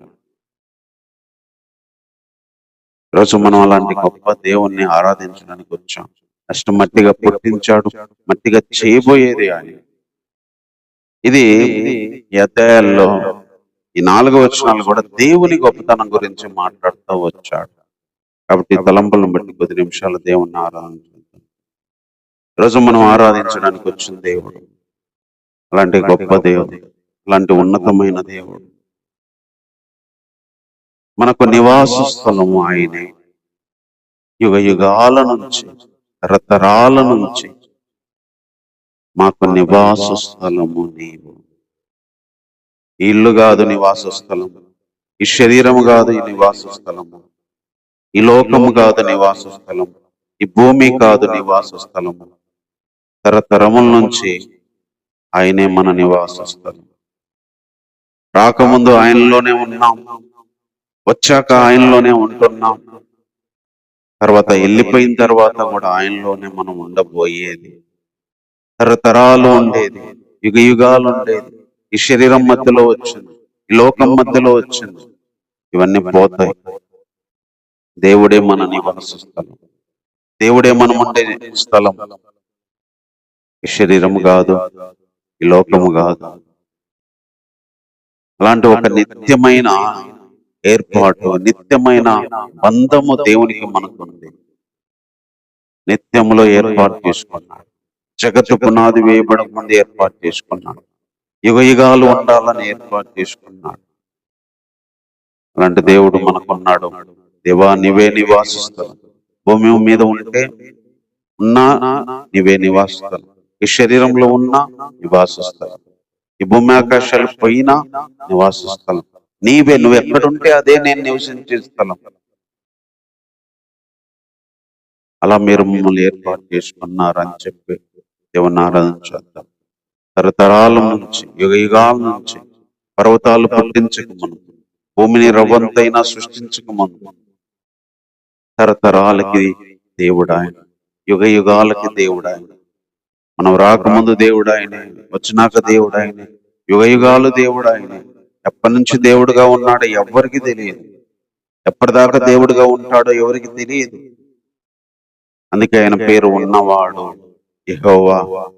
ఈరోజు మనం అలాంటి గొప్ప దేవుణ్ణి ఆరాధించడానికి వచ్చాం. నెక్స్ట్ మట్టిగా పుట్టించాడు, మట్టిగా చేయబోయేది ఆయన. ఇది ఈ అధ్యాయాల్లో ఈ 4 వచనాలు కూడా దేవుని గొప్పతనం గురించి మాట్లాడుతూ వచ్చాడు. కాబట్టి తలంపులను బట్టి కొద్ది నిమిషాలు దేవుణ్ణి ఆరాధించుకుంటాం. ఈరోజు మనం ఆరాధించడానికి వచ్చిన దేవుడు అలాంటి గొప్ప దేవుడు, అలాంటి ఉన్నతమైన దేవుడు. మనకు నివాస స్థలము ఆయనే. యుగ యుగాల నుంచి, తరతరాల నుంచి మాకు నివాస స్థలము నీవు. ఈ ఇల్లు కాదు నివాస స్థలము, ఈ శరీరము కాదు ఈ నివాస స్థలము, ఈ లోకము కాదు నివాస స్థలము, ఈ భూమి కాదు నివాస స్థలము. తరతరముల నుంచి ఆయనే మన నివాస స్థలం. రాకముందు ఆయనలోనే ఉన్నాం, వచ్చాక ఆయనలోనే ఉంటున్నాం, తర్వాత వెళ్ళిపోయిన తర్వాత కూడా ఆయనలోనే మనం ఉండబోయేది. తరతరాలు ఉండేది, యుగ యుగాలు ఉండేది. ఈ శరీరం మధ్యలో వచ్చింది, ఈ లోకం మధ్యలో వచ్చింది, ఇవన్నీ పోతాయి. దేవుడే మన నివాస స్థలం, దేవుడే మనం ఉండే స్థలం. ఈ శరీరము కాదు, ఈ లోకము కాదు. అలాంటి ఒక నిత్యమైన ఏర్పాటు, నిత్యమైన బంధము దేవునికి మనకుంది. నిత్యములో ఏర్పాటు చేసుకున్నాడు. జగత్తు పునాది వేయబడక ముందు ఏర్పాటు చేసుకున్నాడు. యుగ యుగాలు ఉండాలని ఏర్పాటు చేసుకున్నాడు. అలాంటి దేవుడు మనకున్నాడు. దేవా నీవే నివాసిస్తాను. భూమి మీద ఉంటే ఉన్నా నీవే నివాసిస్తాను, ఈ శరీరంలో ఉన్నా నివాసిస్తాను, ఈ భూమి ఆకాశాలు పోయినా నివాసిస్తాను. నీవే, నువ్వు ఎక్కడుంటే అదే నేను నివసించే స్థలం. అలా మీరు మమ్మల్ని ఏర్పాటు చేసుకున్నారని చెప్పి దేవుని ఆరాధించేద్దాం. తరతరాల నుంచి, యుగ యుగాల నుంచి, పర్వతాలు పుట్టించక ముందు, భూమిని రవ్వంతైనా సృష్టించక ముందు, తరతరాలకి దేవుడు ఆయన, యుగ యుగాలకి దేవుడు ఆయన. మనం రాకముందు దేవుడు ఆయన, వచ్చినాక దేవుడు ఆయన, యుగ యుగాలు దేవుడు ఆయన. ఎప్పటి నుంచి దేవుడుగా ఉన్నాడో ఎవరికి తెలియదు, ఎప్పటిదాకా దేవుడుగా ఉంటాడో ఎవరికి తెలియదు. అందుకే ఆయన పేరు ఉన్నవాడు, యెహోవా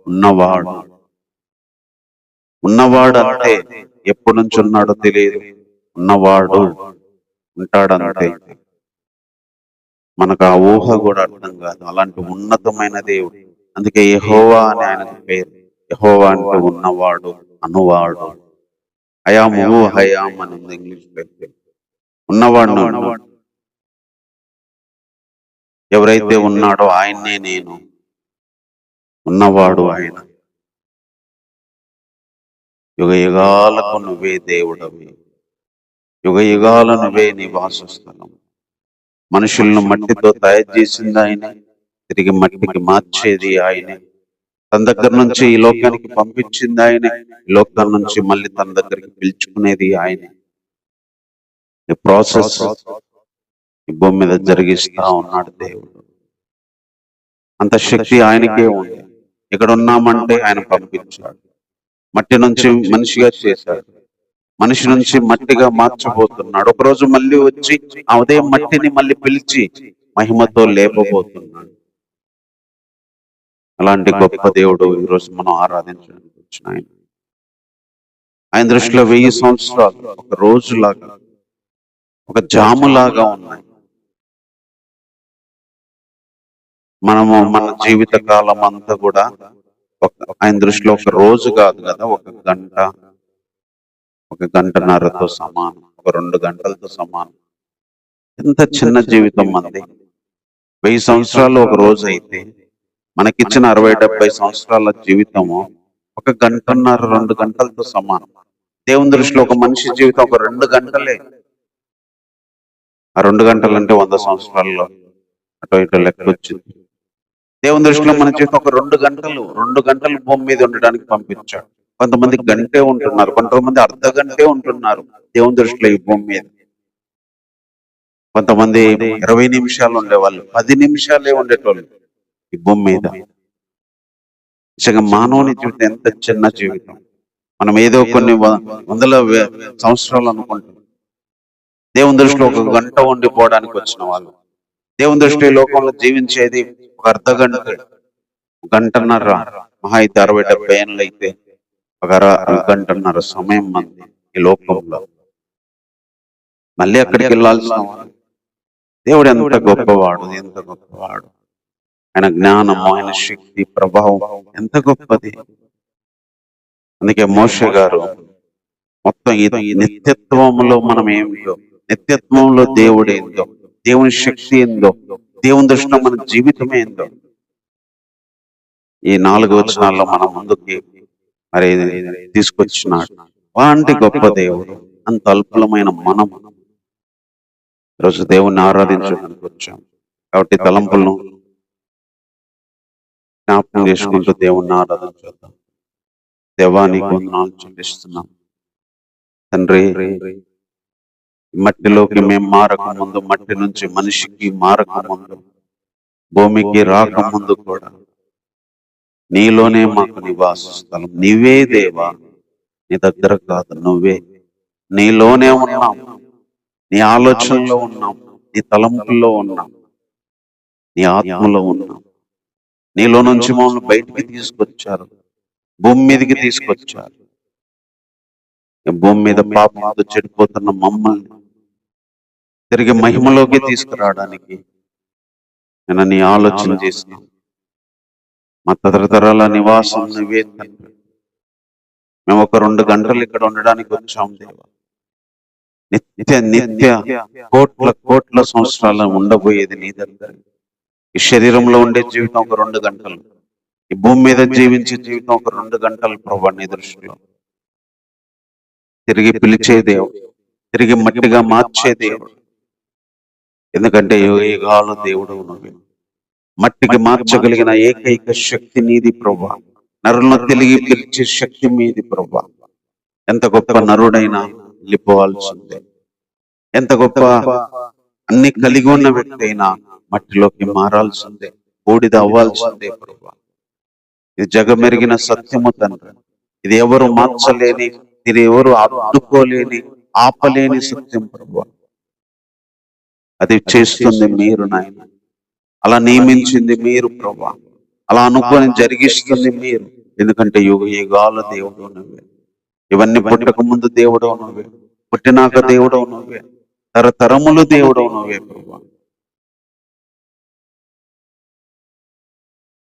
ఉన్నవాడు. ఉన్నవాడు అంటే ఎప్పటి నుంచి ఉన్నాడో తెలియదు, ఉన్నవాడు ఉంటాడంతే. మనకు ఆ ఊహ కూడా అర్థం కాదు. అలాంటి ఉన్నతమైన దేవుడు. అందుకే యెహోవా అని ఆయనకు పేరు. యెహోవా అంటే ఉన్నవాడు, అనువాడు. హయాము హయాం అని ఉంది ఇంగ్లీష్ లో. ఉన్నవాడు ఎవరైతే ఉన్నాడో ఆయన్నే నేను, ఉన్నవాడు ఆయన. యుగ యుగాలకు నువ్వే దేవుడవి, యుగ యుగాల నువ్వే నీ వాసస్థలం. మనుషులను మట్టితో తయారు చేసింది ఆయనే, తిరిగి మట్టికి మార్చేది ఆయనే. తన దగ్గర నుంచి ఈ లోకానికి పంపించింది ఆయనే, ఈ లోకం నుంచి మళ్ళీ తన దగ్గరికి పిలుచుకునేది ఆయనే. ఈ ప్రాసెస్ ఈ భూమి మీద జరిగిస్తా ఉన్నాడు దేవుడు. అంత శక్తి ఆయనకే ఉంది. ఇక్కడ ఉన్నామంటే ఆయన పంపించాడు. మట్టి నుంచి మనిషిగా చేశాడు, మనిషి నుంచి మట్టిగా మార్చబోతున్నాడు. ఒకరోజు మళ్ళీ వచ్చి అదే మట్టిని మళ్ళీ పిలిచి మహిమతో లేపబోతున్నాడు. అలాంటి గొప్ప దేవుడు ఈరోజు మనం ఆరాధించడానికి వచ్చిన ఆయన దృష్టిలో 1000 సంవత్సరాలు ఒక రోజులాగా, ఒక జాములాగా ఉన్నాయి. మనము మన జీవిత కాలం అంతా కూడా ఆయన దృష్టిలో ఒక రోజు కాదు కదా, ఒక గంట, ఒక గంటన్నరతో సమానం, ఒక 2 గంటలతో సమానం. ఎంత చిన్న జీవితం మనది. 1000 సంవత్సరాలు ఒక రోజు అయితే మనకిచ్చిన 60-70 సంవత్సరాల జీవితము ఒక గంటన్నర, 2 గంటలతో సమానం. దేవుని దృష్టిలో ఒక మనిషి జీవితం ఒక 2 గంటలే. ఆ 2 గంటలు అంటే 100 సంవత్సరాల్లో అటు ఇటు లెక్క వచ్చింది. దేవుని దృష్టిలో మన జీవితం ఒక 2 గంటలు, 2 గంటలు భూమి మీద ఉండడానికి పంపించాడు. కొంతమంది గంటే ఉంటున్నారు, కొంతమంది అర్ధ గంటే ఉంటున్నారు దేవుని దృష్టిలో ఈ భూమి మీద. కొంతమంది 20 నిమిషాలు ఉండేవాళ్ళు, 10 నిమిషాలే ఉండేటోళ్ళు ఈ భూమి మీద. నిజంగా మానవుని జీవితం ఎంత చిన్న జీవితం. మనం ఏదో కొన్ని వందల సంవత్సరాలు అనుకుంటాం. దేవుని దృష్టిలో ఒక గంట ఉండిపోవడానికి వచ్చిన వాళ్ళు. దేవుని దృష్టి లోకంలో జీవించేది ఒక అర్ధ గంట, గంటన్నర, మహా అయితే 60-70 ఏళ్ళు అయితే ఒక గంటన్నర సమయం మంది ఈ లోకంలో. మళ్ళీ అక్కడికి వెళ్ళాల్సిన దేవుడు ఎంత గొప్పవాడు, ఎంత గొప్పవాడు. ఆయన జ్ఞానము, ఆయన శక్తి, ప్రభావం ఎంత గొప్పది. అందుకే మోషే గారు మొత్తం ఈ నిత్యత్వంలో మనం ఏమిటో, నిత్యత్వంలో దేవుడు ఏందో, దేవుని శక్తి ఏందో, దేవుని దృష్టిలో మన జీవితం ఏందో ఈ 4 వచనాల్లో మన ముందుకి మరి తీసుకొచ్చినాడు. అలాంటి గొప్ప దేవుడు, అంత అల్పులమైన మనం ఈరోజు దేవుణ్ణి ఆరాధించడానికి వచ్చాం. కాబట్టి తలంపులను జ్ఞాపకం చేసుకుంటూ దేవుణ్ణి ఆరాధించేద్దాం. దేవానికి వందనాలు చెల్లిస్తున్నాం తండ్రి. మట్టిలోకి మేము మారక ముందు, మట్టి నుంచి మనిషికి మారక ముందు, భూమికి రాకముందు కూడా నీలోనే మాకు నివాస స్థలం. నీవే దేవా, నీ దగ్గర కాదు, నువ్వే. నీలోనే ఉన్నాం, నీ ఆలోచనలో ఉన్నాం, నీ తలంపుల్లో ఉన్నాం, నీ ఆత్మలో ఉన్నాం. నీలో నుంచి మమ్మల్ని బయటికి తీసుకొచ్చారు, భూమి మీదకి తీసుకొచ్చారు. భూమి మీద పాపంతో చెడిపోతున్న మమ్మల్ని తిరిగి మహిమలోకి తీసుకురావడానికి నేను నీ ఆలోచన చేసినాను. మా తరతరాల నివాసం నువ్వే తండ్రి. మేము ఒక 2 గంటలు ఇక్కడ ఉండడానికి వచ్చాం దేవా. నిత్య నిత్య కోట్ల సంవత్సరాలు ఉండబోయేది నీ దగ్గర. ఈ శరీరంలో ఉండే జీవితం ఒక 2 గంటలు, ఈ భూమి మీద జీవించే జీవితం ఒక 2 గంటలు ప్రభు. నీ దృష్టిలో తిరిగి పిలిచే దేవుడు, తిరిగి మట్టిగా మార్చే దేవుడు. ఎందుకంటే యుగాలు దేవుడు నువ్వే. మట్టికి మార్చగలిగిన ఏకైక శక్తి నీది ప్రభు. నరులను తిరిగి పిలిచే శక్తి మీది ప్రభు. ఎంత గొప్ప నరుడైనా వెళ్ళిపోవాల్సిందే, ఎంత గొప్ప అన్ని కలిగి ఉన్న వ్యక్తి అయినా మట్టిలోకి మారాల్సిందే, బూడిద అవ్వాల్సిందే ప్రభు. ఇది జగమెరిగిన సత్యము తండ్రి. ఇది ఎవరు మార్చలేని, ఇది ఎవరు అడ్డుకోలేని, ఆపలేని సత్యం ప్రభు. అది చేస్తుంది మీరు నాయన, అలా నియమించింది మీరు ప్రభు. అలా అనుకొని జరిగిస్తుంది మీరు. ఎందుకంటే యుగ యుగాల దేవుడు నువ్వే. ఇవన్నీ పుట్టక ముందు దేవుడు నువ్వే, పుట్టినాక దేవుడు నువ్వే, తరతరములు దేవుడు నువ్వే ప్రభా.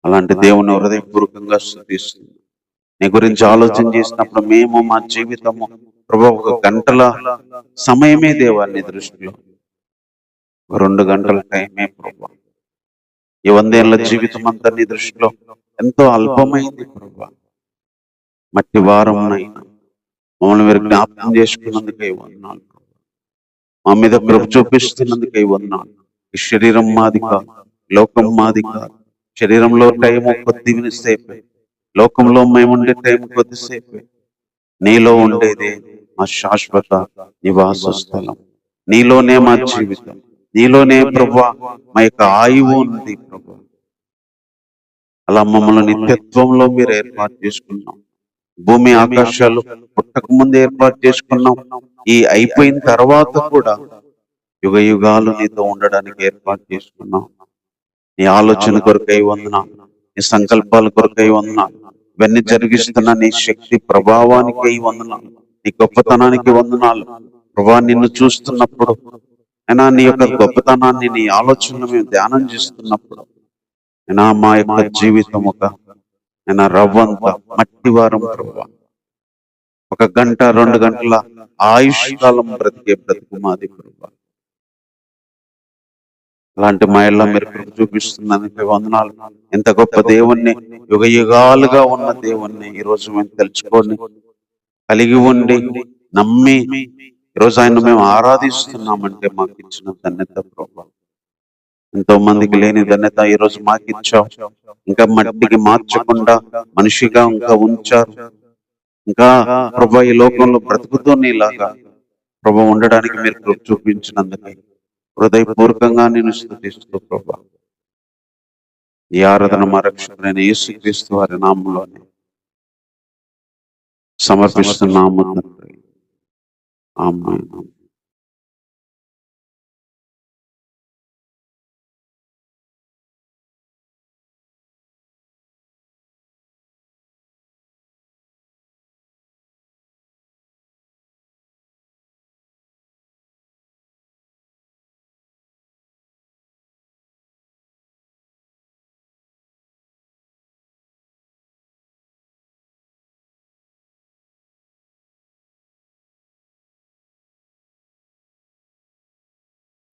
అలాంటి దేవుని హృదయపూర్వకంగా స్తుతిస్తుంది. నీ గురించి ఆలోచన చేసినప్పుడు మేము మా జీవితము ప్రభా 1 గంటల సమయమే దేవా నీ దృష్టిలో, 2 గంటల టైమే ప్రభా. ఈ 100 ఏళ్ల జీవితం అంతా నీ దృష్టిలో ఎంతో అల్పమైంది ప్రభా. మట్టి వారంనైనా మమ్మల్ని మీరు జ్ఞాపకం చేసుకున్నందుకే వందనాలు. మా మీద కృప చూపిస్తున్నందుకే వందనాలు. ఈ శరీరం మాది కాదు, లోకం మాది కాదు. శరీరంలో టైం కొద్దిసేపే, లోకంలో మేముండే టైం కొద్దిసేపే. నీలో ఉండేది మా శాశ్వత నివాస స్థలం, నీలోనే మా జీవితం, నీలోనే ప్రభా మా యొక్క ఆయువు ఉంది ప్రభా. అలా మమ్మల్ని నిత్యత్వంలో మీరు ఏర్పాటు చేసుకున్నాం. భూమి ఆకాశాలు పుట్టక ముందు ఏర్పాటు చేసుకున్నాం. ఈ అయిపోయిన తర్వాత కూడా యుగ యుగాలు నీతో ఉండడానికి ఏర్పాటు చేసుకున్నాం. నీ ఆలోచన కొరకై వందనాలు, నీ సంకల్పాల కొరకై వందనాలు, ఇవన్నీ జరిగిస్తున్న నీ శక్తి ప్రభావానికి వందనాలు, నీ గొప్పతనానికి వందనాలు ప్రభా. నిన్ను చూస్తున్నప్పుడు అయినా నీ యొక్క గొప్పతనాన్ని, నీ ఆలోచనలు మేము ధ్యానం చేస్తున్నప్పుడు అయినా మా యొక్క జీవితం ఒక అయినా రవ్వంత మట్టి వారం ప్రభా. 1 గంట 2 గంటల ఆయుష్కాలం బ్రతికే బ్రతుకు మాది ప్రభా. అలాంటి మా ఇళ్ళ మీరు కృప చూపిస్తున్నందుకు వందనాలు. ఎంత గొప్ప దేవుణ్ణి, యుగ యుగాలుగా ఉన్న దేవుణ్ణి ఈరోజు మేము తెలుసుకొని కలిగి ఉండి నమ్మి ఈరోజు ఆయన మేము ఆరాధిస్తున్నామంటే మాకు ఇచ్చిన ధన్యత ప్రభా. ఎంతో మందికి లేని ధన్యత ఈరోజు మాకు ఇచ్చావు. ఇంకా మట్టికి మార్చకుండా మనిషిగా ఇంకా ఉంచారు. ఇంకా ప్రభా ఈ లోకంలో బ్రతుకుతూ నీలాగా ప్రభా ఉండడానికి మీరు కృప చూపించినందుకే హృదయపూర్వకంగా నేను స్తుతిస్తూ ప్రభా ఈ ఆరాధన మా రక్షకుడైన యేసుక్రీస్తు వారి నామంలోనే సమర్పిస్తున్నాము తండ్రి. ఆమేన్.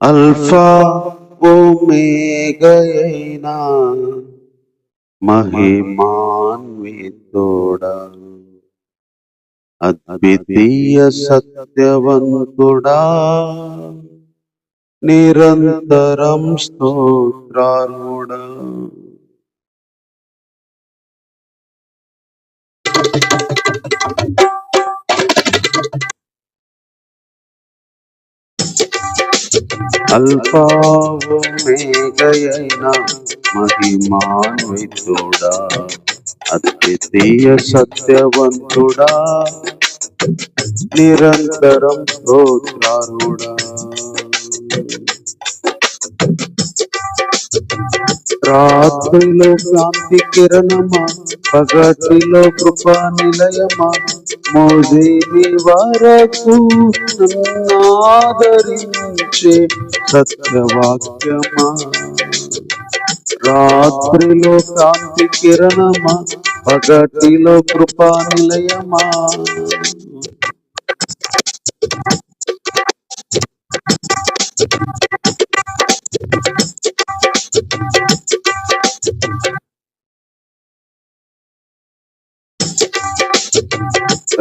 అల్ఫా ఓమేగయైనా మహిమాన్వితుడా, అద్వితీయ సత్యవంతుడా, నిరంతరం స్తోత్రార్హుడా. అల్ఫా ఓమేగయైనా మహిమాన్వితుడా, అద్వితీయ సత్యవంతుడా, నిరంతరం స్తోత్రార్హుడా. రాత్రిలో కాంతి కిరణమా, పగటిలో కృపా నిలయమా, మోదిని వరకు నన్నాదరించే సత్యవాక్యమా. రాత్రిలో కాంతి కిరణమా, పగటిలో కృపా నిలయమా,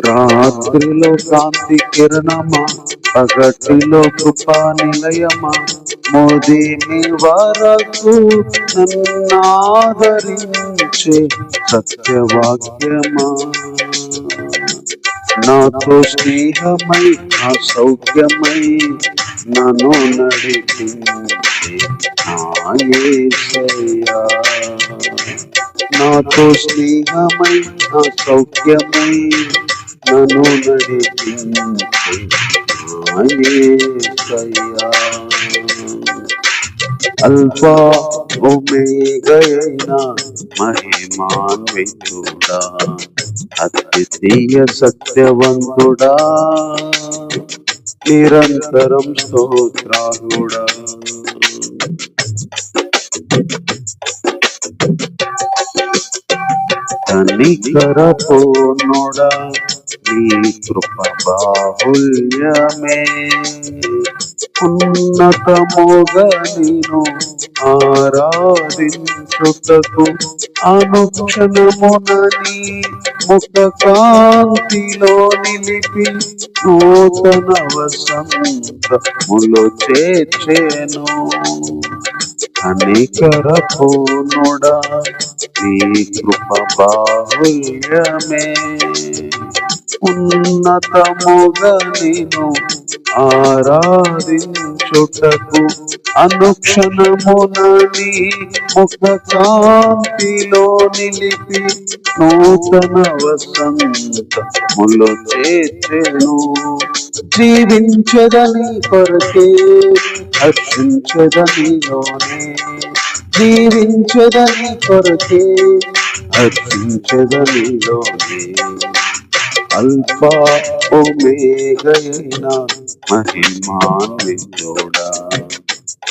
రాత్రిలో కాంతి కిరణమా, పగటిలో కృపా నిలయమా, మోదిని వరకు నన్నాదరించే సత్యవాక్యమా. నాతో స్నేహమై నా సౌఖ్యమై నన్ను నడిపించే నా యేసయ్యా. నాతో స్నేహమై నా సౌఖ్యమై నన్ను నడిపించే నా యేసయ్యా. అల్ఫా ఒమేగయైన మహిమాన్వితుడా, అద్వితీయ సత్యవంతుడా, నిరంతరం స్తోత్రాలుడా. కనికర పూర్ణుడా, నీ కృప బాహుల్యమే ఉన్నతముగా నేను ఆరాధించుటకు అనుక్షణమునని ముఖ కాంతిలో నిలిపి నూతన వసంతములో చేర్చెను. కనికర పూర్ణుడా, నీ కృప బాహుల్యమే ఉన్నతముగా నేను ఆరాధించుటకు అనుక్షణమునని ముఖ కాంతిలో నిలిపి నూతన వసంతములో చేర్చెను. జీవించదని కొరకే హర్షించదనిలోనే, జీవించదని కొరకే హర్షించదనిలోనే, అల్ఫా ఒమేగయైన మహిమాన్వితుడా,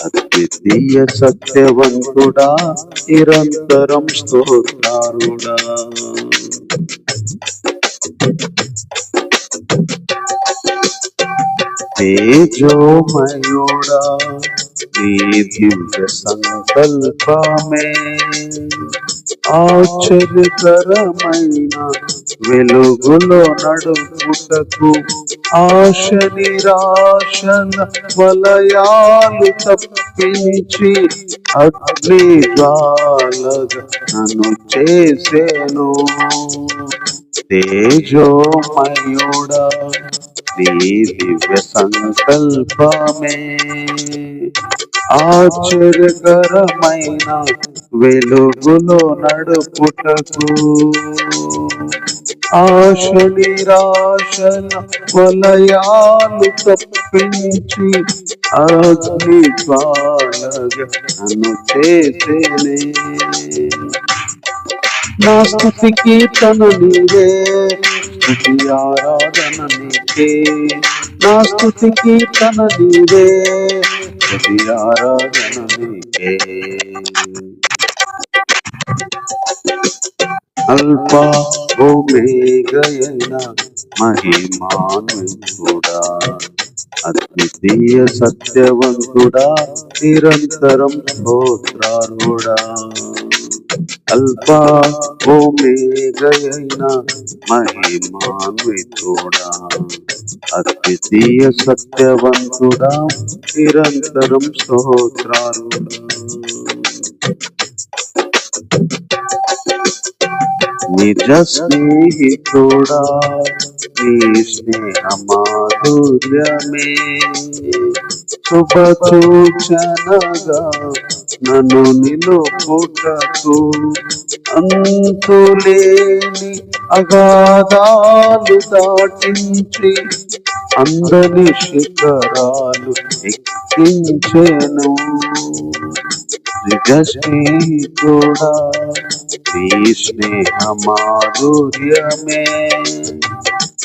అద్వితీయ సత్యవంతుడా, నిరంతరం స్తోత్రాలుడా. తేజోమయుడా, నీ దివ్య సంకల్పమే ఆశ్చర్యకరమైన వెలుగులో నడుపుటకు ఆశ నిరాశల వలయాలు తప్పించి అగ్ని జ్వాలగా నన్ను చేసెను. తేజోమయుడా, నీ దివ్య సంకల్పమే ఆశ్చర్యకరమైన వెలుగులో నడుపుటకు ఆశ నిరాశల వలయాలు తప్పించి అగ్ని జ్వాలగా నన్ను చేసెనే. నా స్తుతి కీర్తన నీవే, స్తుతి ఆరాధన నీకే, నా స్తుతి కీర్తన నీవే, స్తుతి ఆరాధన నీకే. అల్ఫా ఒమేగయైన మహిమాన్వితుడా, అద్వితీయ సత్యవంతుడా, నిరంతరం స్తోత్రాలుడా. అల్ఫా ఒమేగయైన మహిమాన్వితుడా, అద్వితీయ సత్యవంతుడా, నిరంతరం స్తోత్రాలుడా. నిజ స్నేహితుడా, నీ స్నేహ మాధుర్యమే శుభసూచనగా నన్ను నిలుపుటకు అంతులేని అగాధాలు దాటించి అందని శిఖరాలు ఎక్కించెను. నిజ స్నేహితుడా, నీ స్నేహ మాధుర్యమే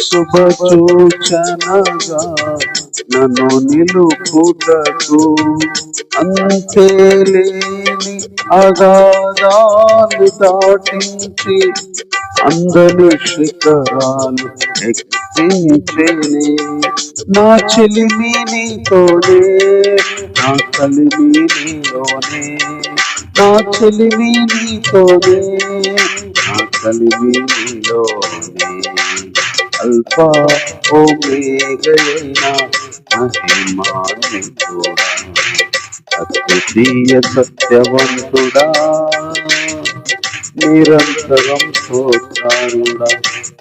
శుభసూచనగా నన్ను నిలుపుటకు అంతేలేని అగాధాలు దాటించి అందని శిఖరాలు ఎక్కించెనే. నా చెలిమి నీతోనే, నా కలిమి నీలోనే, నా చెలిమి నీతోనే, నా కలిమి నీలోనే. అల్ఫా ఒమేగయైన మహిమాన్వితుడా, అద్వితీయ సత్యవంతుడా, నిరంతరం స్తోత్రాలుడా.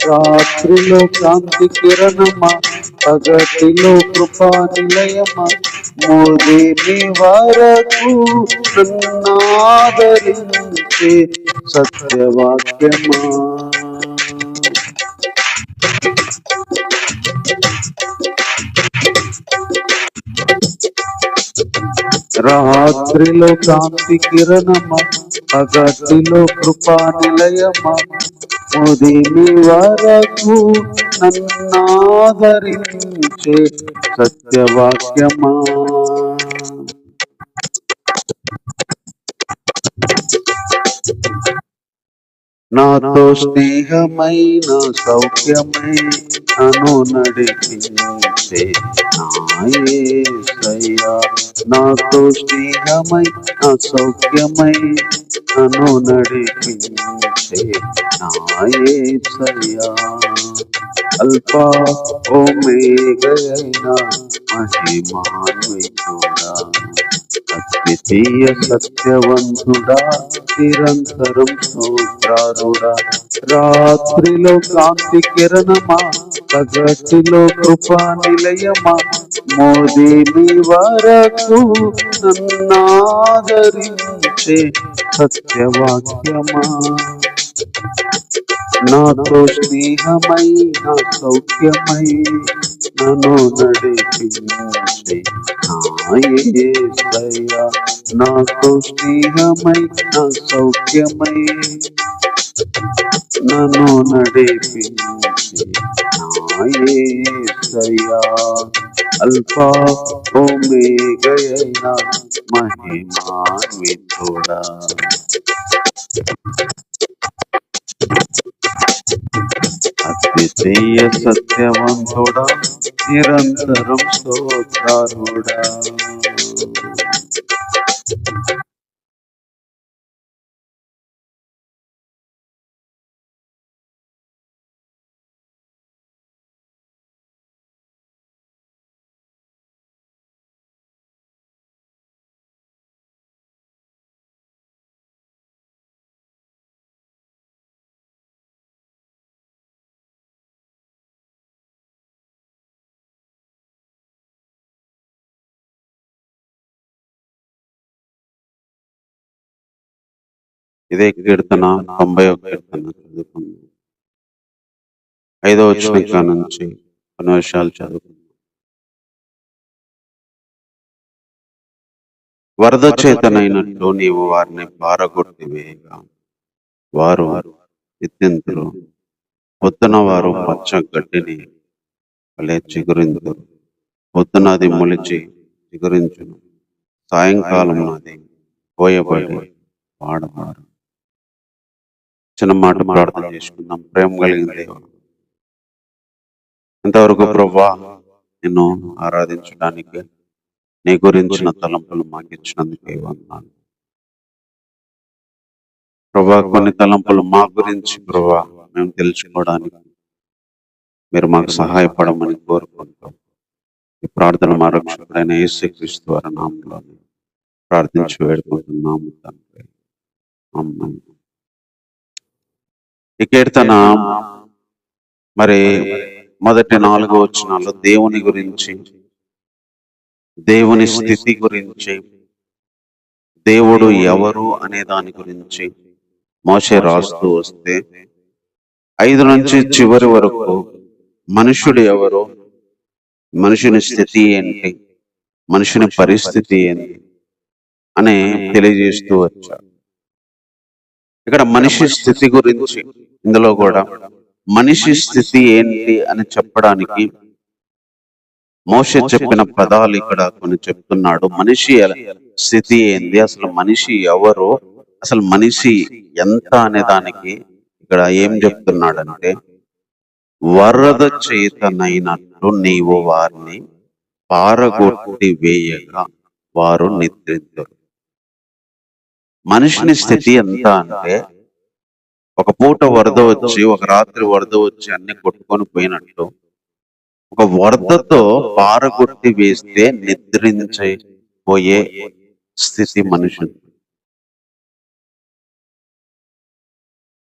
రాత్రిలో కాంతి కిరణమా, పగటిలో కృపా నిలయమా, మోదిని వరకు నన్నాదరించే సత్యవాక్యమా. రాత్రిలో కాంతి కిరణమా, పగటిలో కృపా నిలయమా, ఉదిమి వరకు నన్నాదరించే సత్యవాక్యమా. నాతో స్నేహమైన సౌఖ్యమై నన్ను నడిపించే నా యేసయ్యా. నాతో స్నేహమై నా సౌఖ్యమై నన్ను నడిపించే నా యేసయ్యా. అల్ఫా ఓమేగయైన మహిమాన్వితుడా, అద్వితీయ సత్యవంతుడా, నిరంతరం స్తోత్రారుడా. రాత్రిలో కాంతి కిరణమా, పగటిలో కృపా నిలయమా, మోదిమి వరకు నన్నాదరించే సత్యవాక్యమా. నాతో స్నేహమై నా సౌఖ్యమై నన్ను నడిపించే నా యేసయ్యా. నాతో స్నేహమై నా సౌఖ్యమై నన్ను నడిపించే నా యేసయ్యా. అల్ఫా ఓమేగయైన మహిమాన్వితుడా. అద్వితీయ సత్యవంతుడా, నిరంతరం స్తోత్రారుడా. ఇదే కీర్తన 91 కీర్తన చదువుకుందాం. 5వ వచనం నుంచి కొన్ని విషయాలు చదువుకుందాం. వరద చేతనైనట్లు నీవు వారిని పారగొట్టి వేయగా వారు ఎత్తింతురు. పొద్దున వారు పచ్చ గడ్డిని వలె చిగురింతురు. పొద్దున అది మొలిచి చిగురించును, సాయంకాలం అది పోయబడి వాడబారు. చిన్న మాట ప్రార్థన చేసుకుందాం. ప్రేమ కలిగిన దేవుడు, ఇంతవరకు ప్రభువా నిన్ను ఆరాధించడానికి నీ గురించిన తలంపులు మాకు ఇచ్చినందుకే వందనాలు ప్రభువా. కొన్ని తలంపులు మా గురించి ప్రభువా మేము తెలుసుకోవడానికి మీరు మాకు సహాయపడమని కోరుకుంటాం. ఈ ప్రార్థన మా రక్షకుడైన యేసుక్రీస్తు వారి నామములో ప్రార్థించి వేడుకుంటున్నాము తండ్రి. ఆమేన్. ఈ కీర్తన మరి మొదటి 4 వచనాల్లో దేవుని గురించి, దేవుని స్థితి గురించి, దేవుడు ఎవరు అనే దాని గురించి మోషే రాస్తూ వస్తే 5 నుంచి చివరి వరకు మనుషుడు ఎవరు, మనుషుని స్థితి ఏంటి, మనుషుని పరిస్థితి ఏంటి అని తెలియజేస్తూ వచ్చాడు. ఇక్కడ మనిషి స్థితి గురించి, ఇందులో కూడా మనిషి స్థితి ఏంటి అని చెప్పడానికి మోషే చెప్పిన పదాలు ఇక్కడ కొన్ని చెప్తున్నాడు. మనిషి స్థితి ఏంది, అసలు మనిషి ఎవరు, అసలు మనిషి ఎంత అనే దానికి ఇక్కడ ఏం చెప్తున్నాడంటే, వరద చేతనైనట్లు నీవు వారిని పారగొట్టి వేయగా వారు నిద్రించరు. మనిషిని స్థితి ఎంత అంటే, ఒక పూట వరద వచ్చి, ఒక రాత్రి వరద వచ్చి అన్ని కొట్టుకొని పోయినట్టు, ఒక వరదతో పారగొట్టి వేస్తే నిద్రించపోయే స్థితి మనుషులు.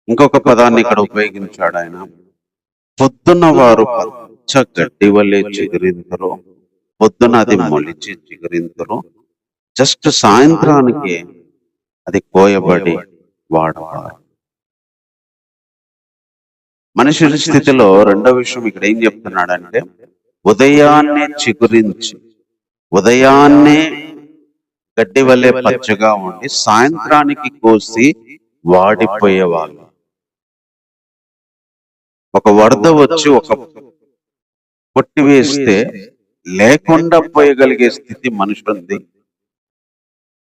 ఇంకొక పదాన్ని ఇక్కడ ఉపయోగించాడు ఆయన. పొద్దున్న వారు పచ్చ గడ్డి వల్లే చిగురింతరు, పొద్దున అది మొలిచి చిగురింతరు, జస్ట్ సాయంత్రానికి అది కోయబడి వాడవారు. మనిషి స్థితిలో రెండో విషయం ఇక్కడ ఏం చెప్తున్నాడంటే, ఉదయాన్నే చిగురించి, ఉదయాన్నే గడ్డి వల్లే పచ్చగా ఉండి సాయంత్రానికి కోసి వాడిపోయేవాళ్ళు. ఒక వరద వచ్చి ఒక కొట్టి వేస్తే లేకుండా పోయగలిగే స్థితి మనుషుంది.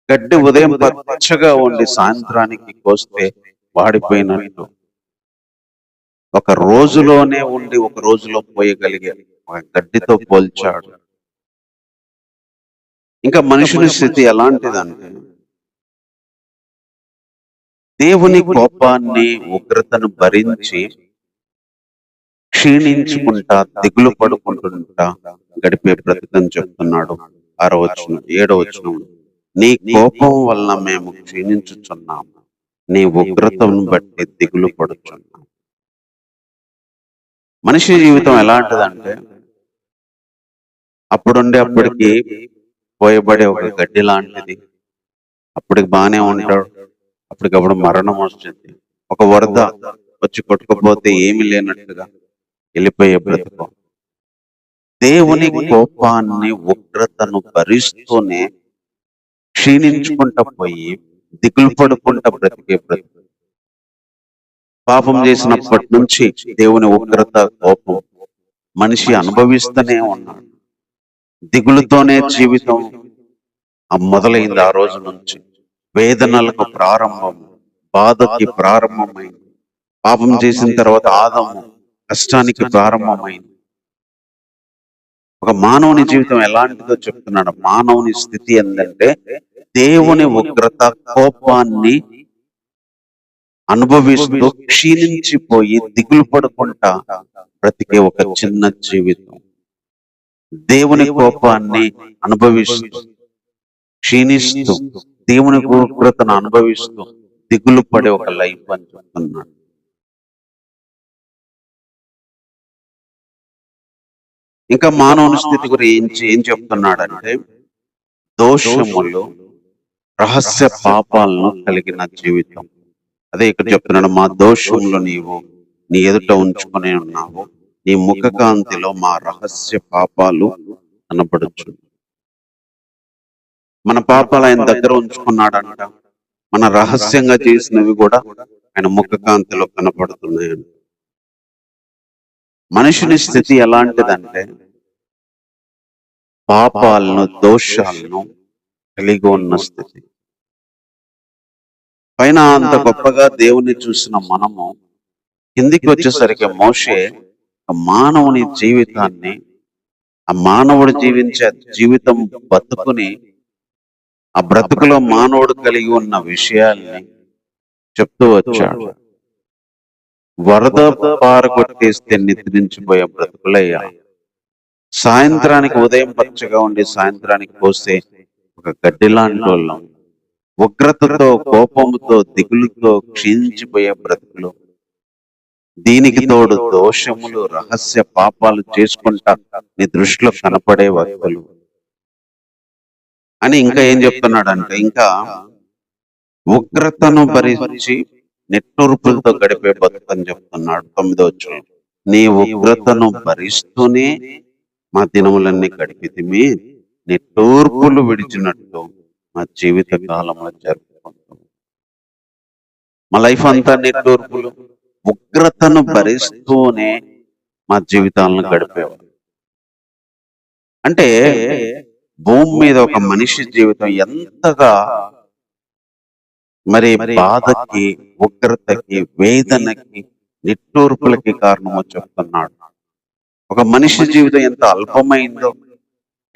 గడ్డి ఉదయం పచ్చగా ఉండి సాయంత్రానికి కోస్తే వాడిపోయినట్టు ఒక రోజులోనే ఉండి ఒక రోజులో పోయగలిగే ఒక గడ్డితో పోల్చాడు. ఇంకా మనుషుని స్థితి ఎలాంటిదంటే దేవుని కోపాన్ని ఉగ్రతను భరించి క్షీణించుకుంటా దిగులు పడుకుంటుంటా గడిపే బ్రతుకని చెప్తున్నాడు. 6వ వచనం 7వ వచనం, నీ కోపం వలన మేము క్షీణించుచున్నాము, నీ ఉగ్రతను బట్టి దిగులు పడుచున్నాం. మనిషి జీవితం ఎలాంటిదంటే అప్పటికి పోయబడే ఒక గడ్డి లాంటిది. అప్పటికి బాగానే ఉంటాడు, అప్పటికప్పుడు మరణం వస్తుంది. ఒక వరద వచ్చి కొట్టుకుపోతే ఏమి లేనట్టుగా వెళ్ళిపోయే బ్రతుకు. దేవుని కోపాన్ని ఉగ్రతను భరిస్తూనే క్షీణించుకుంటా పోయి దిగులు పడుకుంటా బ్రతికే బ్రతుకు. పాపం చేసినప్పటి నుంచి దేవుని ఉగ్రత కోపం మనిషి అనుభవిస్తూనే ఉన్నాడు. దిగులుతోనే జీవితం మొదలైంది. ఆ రోజు నుంచి వేదనలకు ప్రారంభం, బాధకి ప్రారంభమైంది. పాపం చేసిన తర్వాత ఆదాము కష్టానికి ప్రారంభమైంది. ఒక మానవుని జీవితం ఎలాంటిదో చెప్తున్నాడు. మానవుని స్థితి ఏంటంటే దేవుని ఉగ్రత కోపాన్ని అనుభవిస్తూ క్షీణించిపోయి దిగులు పడుకుంటా బ్రతికే ఒక చిన్న జీవితం. దేవుని కోపాన్ని అనుభవిస్తూ క్షీణిస్తూ దేవుని ఉగ్రతను అనుభవిస్తూ దిగులు పడే ఒక లైఫ్ అని చెప్తున్నాడు. ఇంకా మానవుని స్థితి గురించి ఏం చెప్తున్నాడంటే దోషములు, రహస్య పాపాలను కలిగిన జీవితం. అదే ఇక్కడ చెప్తున్నాడు, మా దోషములు నీవు నీ ఎదుట ఉంచుకొని ఉన్నావు, నీ ముఖ కాంతిలో మా రహస్య పాపాలు కనపడచ్చు. మన పాపాలు ఆయన దగ్గర ఉంచుకున్నాడంట. మన రహస్యంగా చేసినవి కూడా ఆయన ముఖ కాంతిలో కనపడుతున్నాయంట. మనుషుని స్థితి ఎలాంటిదంటే పాపాలను, దోషాలను కలిగి ఉన్న స్థితి. పైన అంత గొప్పగా దేవుని చూసిన మనము కిందికి వచ్చేసరికి మోషే మానవుని జీవితాన్ని, ఆ మానవుడు జీవించే జీవితం బతుకుని, ఆ బ్రతుకులో మానవుడు కలిగి ఉన్న విషయాల్ని చెప్తూ వచ్చాడు. వరద పారగొట్టేస్తే నిద్రించిపోయే బ్రతుకులయ్యా, సాయంత్రానికి ఉదయం పచ్చగా ఉండి సాయంత్రానికి పోస్తే ఒక గడ్డి లాంటి వాళ్ళం, ఉగ్రతతో, కోపముతో, దిగులుతో క్షీణించిపోయే బ్రతుకులు, దీనికి తోడు దోషములు, రహస్య పాపాలు చేసుకుంటా నీ దృష్టిలో కనపడే వ్యక్తులు అని ఇంకా ఏం చెప్తున్నాడంటే, ఇంకా ఉగ్రతను భరించి నిట్టూర్పులతో గడిపే బతుకని చెప్తున్నాడు. 9వ వచనం, నీ ఉగ్రతను భరిస్తూనే మా దినములన్నీ గడిపితిమి, నిట్టూర్పులు విడిచినట్టు మా జీవిత కాలంలో జరుపుకుంటాం. మా లైఫ్ అంతా నిట్టూర్పులు, ఉగ్రతను భరిస్తూనే మా జీవితాలను గడిపేవారు. అంటే భూమి మీద ఒక మనిషి జీవితం ఎంతగా మరి బాధకి, ఉగ్రతకి, వేదనకి, నిట్టూర్పులకి కారణమో చెప్తున్నాడు. ఒక మనిషి జీవితం ఎంత అల్పమైందో,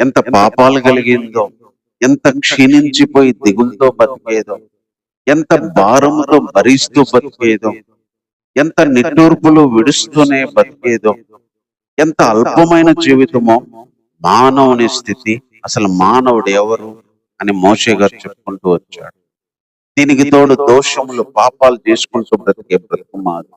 ఎంత పాపాలు కలిగిందో, ఎంత క్షీణించిపోయి దిగులతో బతికేదో, ఎంత భారంతో భరిస్తూ బతికేదో, ఎంత నిట్టూర్పులు విడుస్తూనే బతికేదో, ఎంత అల్పమైన జీవితమో మానవుని స్థితి. అసలు మానవుడు ఎవరు అని మోషే గారు చెప్పుకుంటూ వచ్చాడు. దీనికి తోడు దోషములు, పాపాలు చేసుకుంటూ బ్రతికే బ్రతుకు మాది.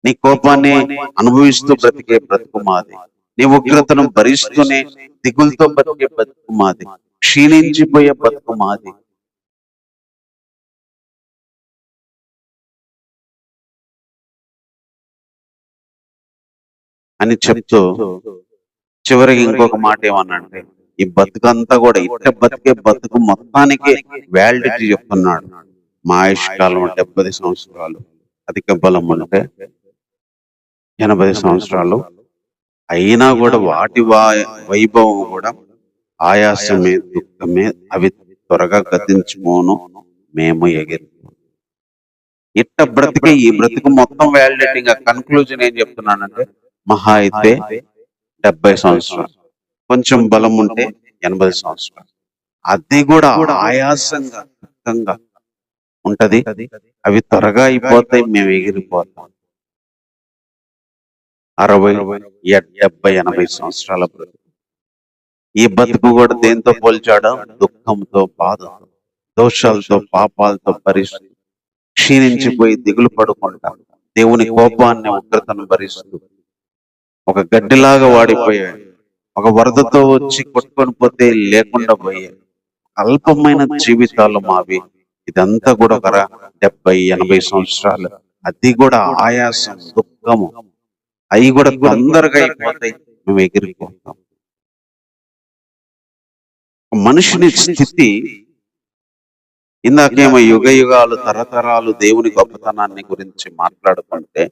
నీ కోపాన్ని అనుభవిస్తూ బ్రతికే బ్రతుకు మాది. నీ ఉగ్రతను భరిస్తూనే దిగులతో బతికే బ్రతుకు మాది. క్షీణించిపోయే బ్రతుకు మాది. అని చెప్తూ చివరికి ఇంకొక మాట ఏమన్నంటే, ఈ బతుకంతా కూడా ఇట్ట బతికే బతుకు మొత్తానికి వ్యాలిడిటీ చెప్తున్నాడు. మా ఆయుష్ కాలం 70 సంవత్సరాలు, అధిక బలం ఉంటే 80 సంవత్సరాలు. అయినా కూడా వాటి వైభవం కూడా ఆయాసమే, దుఃఖమే, అవి త్వరగా గతించుకోను, మేము ఎగిరి ఇట్ట బ్రతికే ఈ బ్రతుకు మొత్తం వ్యాలిడేటింగ్. కన్క్లూజన్ ఏం చెప్తున్నానంటే, మహా అయితే 70 సంవత్సరాలు, కొంచెం బలం ఉంటే 80 సంవత్సరాలు. అది కూడా ఆయాసంగా, దుఃఖంగా ఉంటది. అవి త్వరగా అయిపోతాయి, మేము ఎగిరిపోతాం. 60, 70, 80 సంవత్సరాల బ్రతుకు. ఈ బతుకు కూడా దేంతో పోల్చాడు? దుఃఖంతో, బాధతో, దోషాలతో, పాపాలతో పరిస్థితి క్షీణించిపోయి దిగులు పడుకుంటా, దేవుని కోపాన్ని, ఉగ్రతను భరిస్తూ ఒక గడ్డిలాగా వాడిపోయాడు. ఒక వరదతో వచ్చి కొట్టుకొని పోతే లేకుండా పోయే అల్పమైన జీవితాలు మావి. ఇదంతా కూడా ఒక 70, 80 సంవత్సరాలు. అది కూడా ఆయాసం, దుఃఖము, అవి కూడా తొందరగా అయిపోతాయి, మేము ఎగిరిపోతాం. మనిషిని స్థితి ఇందాకేమో యుగ యుగాలు, తరతరాలు దేవుని గొప్పతనాన్ని గురించి మాట్లాడుకుంటే,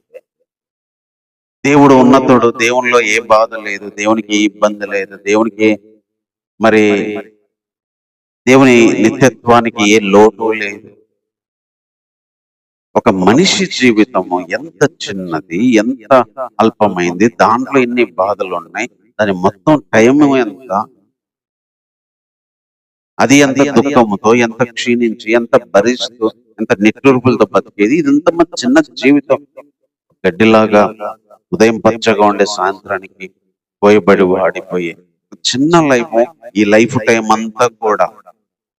దేవుడు ఉన్నతుడు, దేవునిలో ఏ బాధ లేదు, దేవునికి ఏ ఇబ్బంది లేదు, దేవునికి మరి దేవుని నిత్యత్వానికి ఏ లోటు లేదు. ఒక మనిషి జీవితము ఎంత చిన్నది, ఎంత అల్పమైంది, దాంట్లో ఎన్ని బాధలు ఉన్నాయి, దాని మొత్తం టైం ఎంత, అది ఎంత దుఃఖముతో, ఎంత క్షీణించి, ఎంత భరిస్తూ, ఎంత నిట్టూర్పులతో బతికేది. ఇదంతా మన చిన్న జీవితం. గడ్డిలాగా ఉదయం పచ్చగా ఉండే సాయంత్రానికి పోయబడి వాడిపోయే చిన్న లైఫ్. ఈ లైఫ్ టైం అంతా కూడా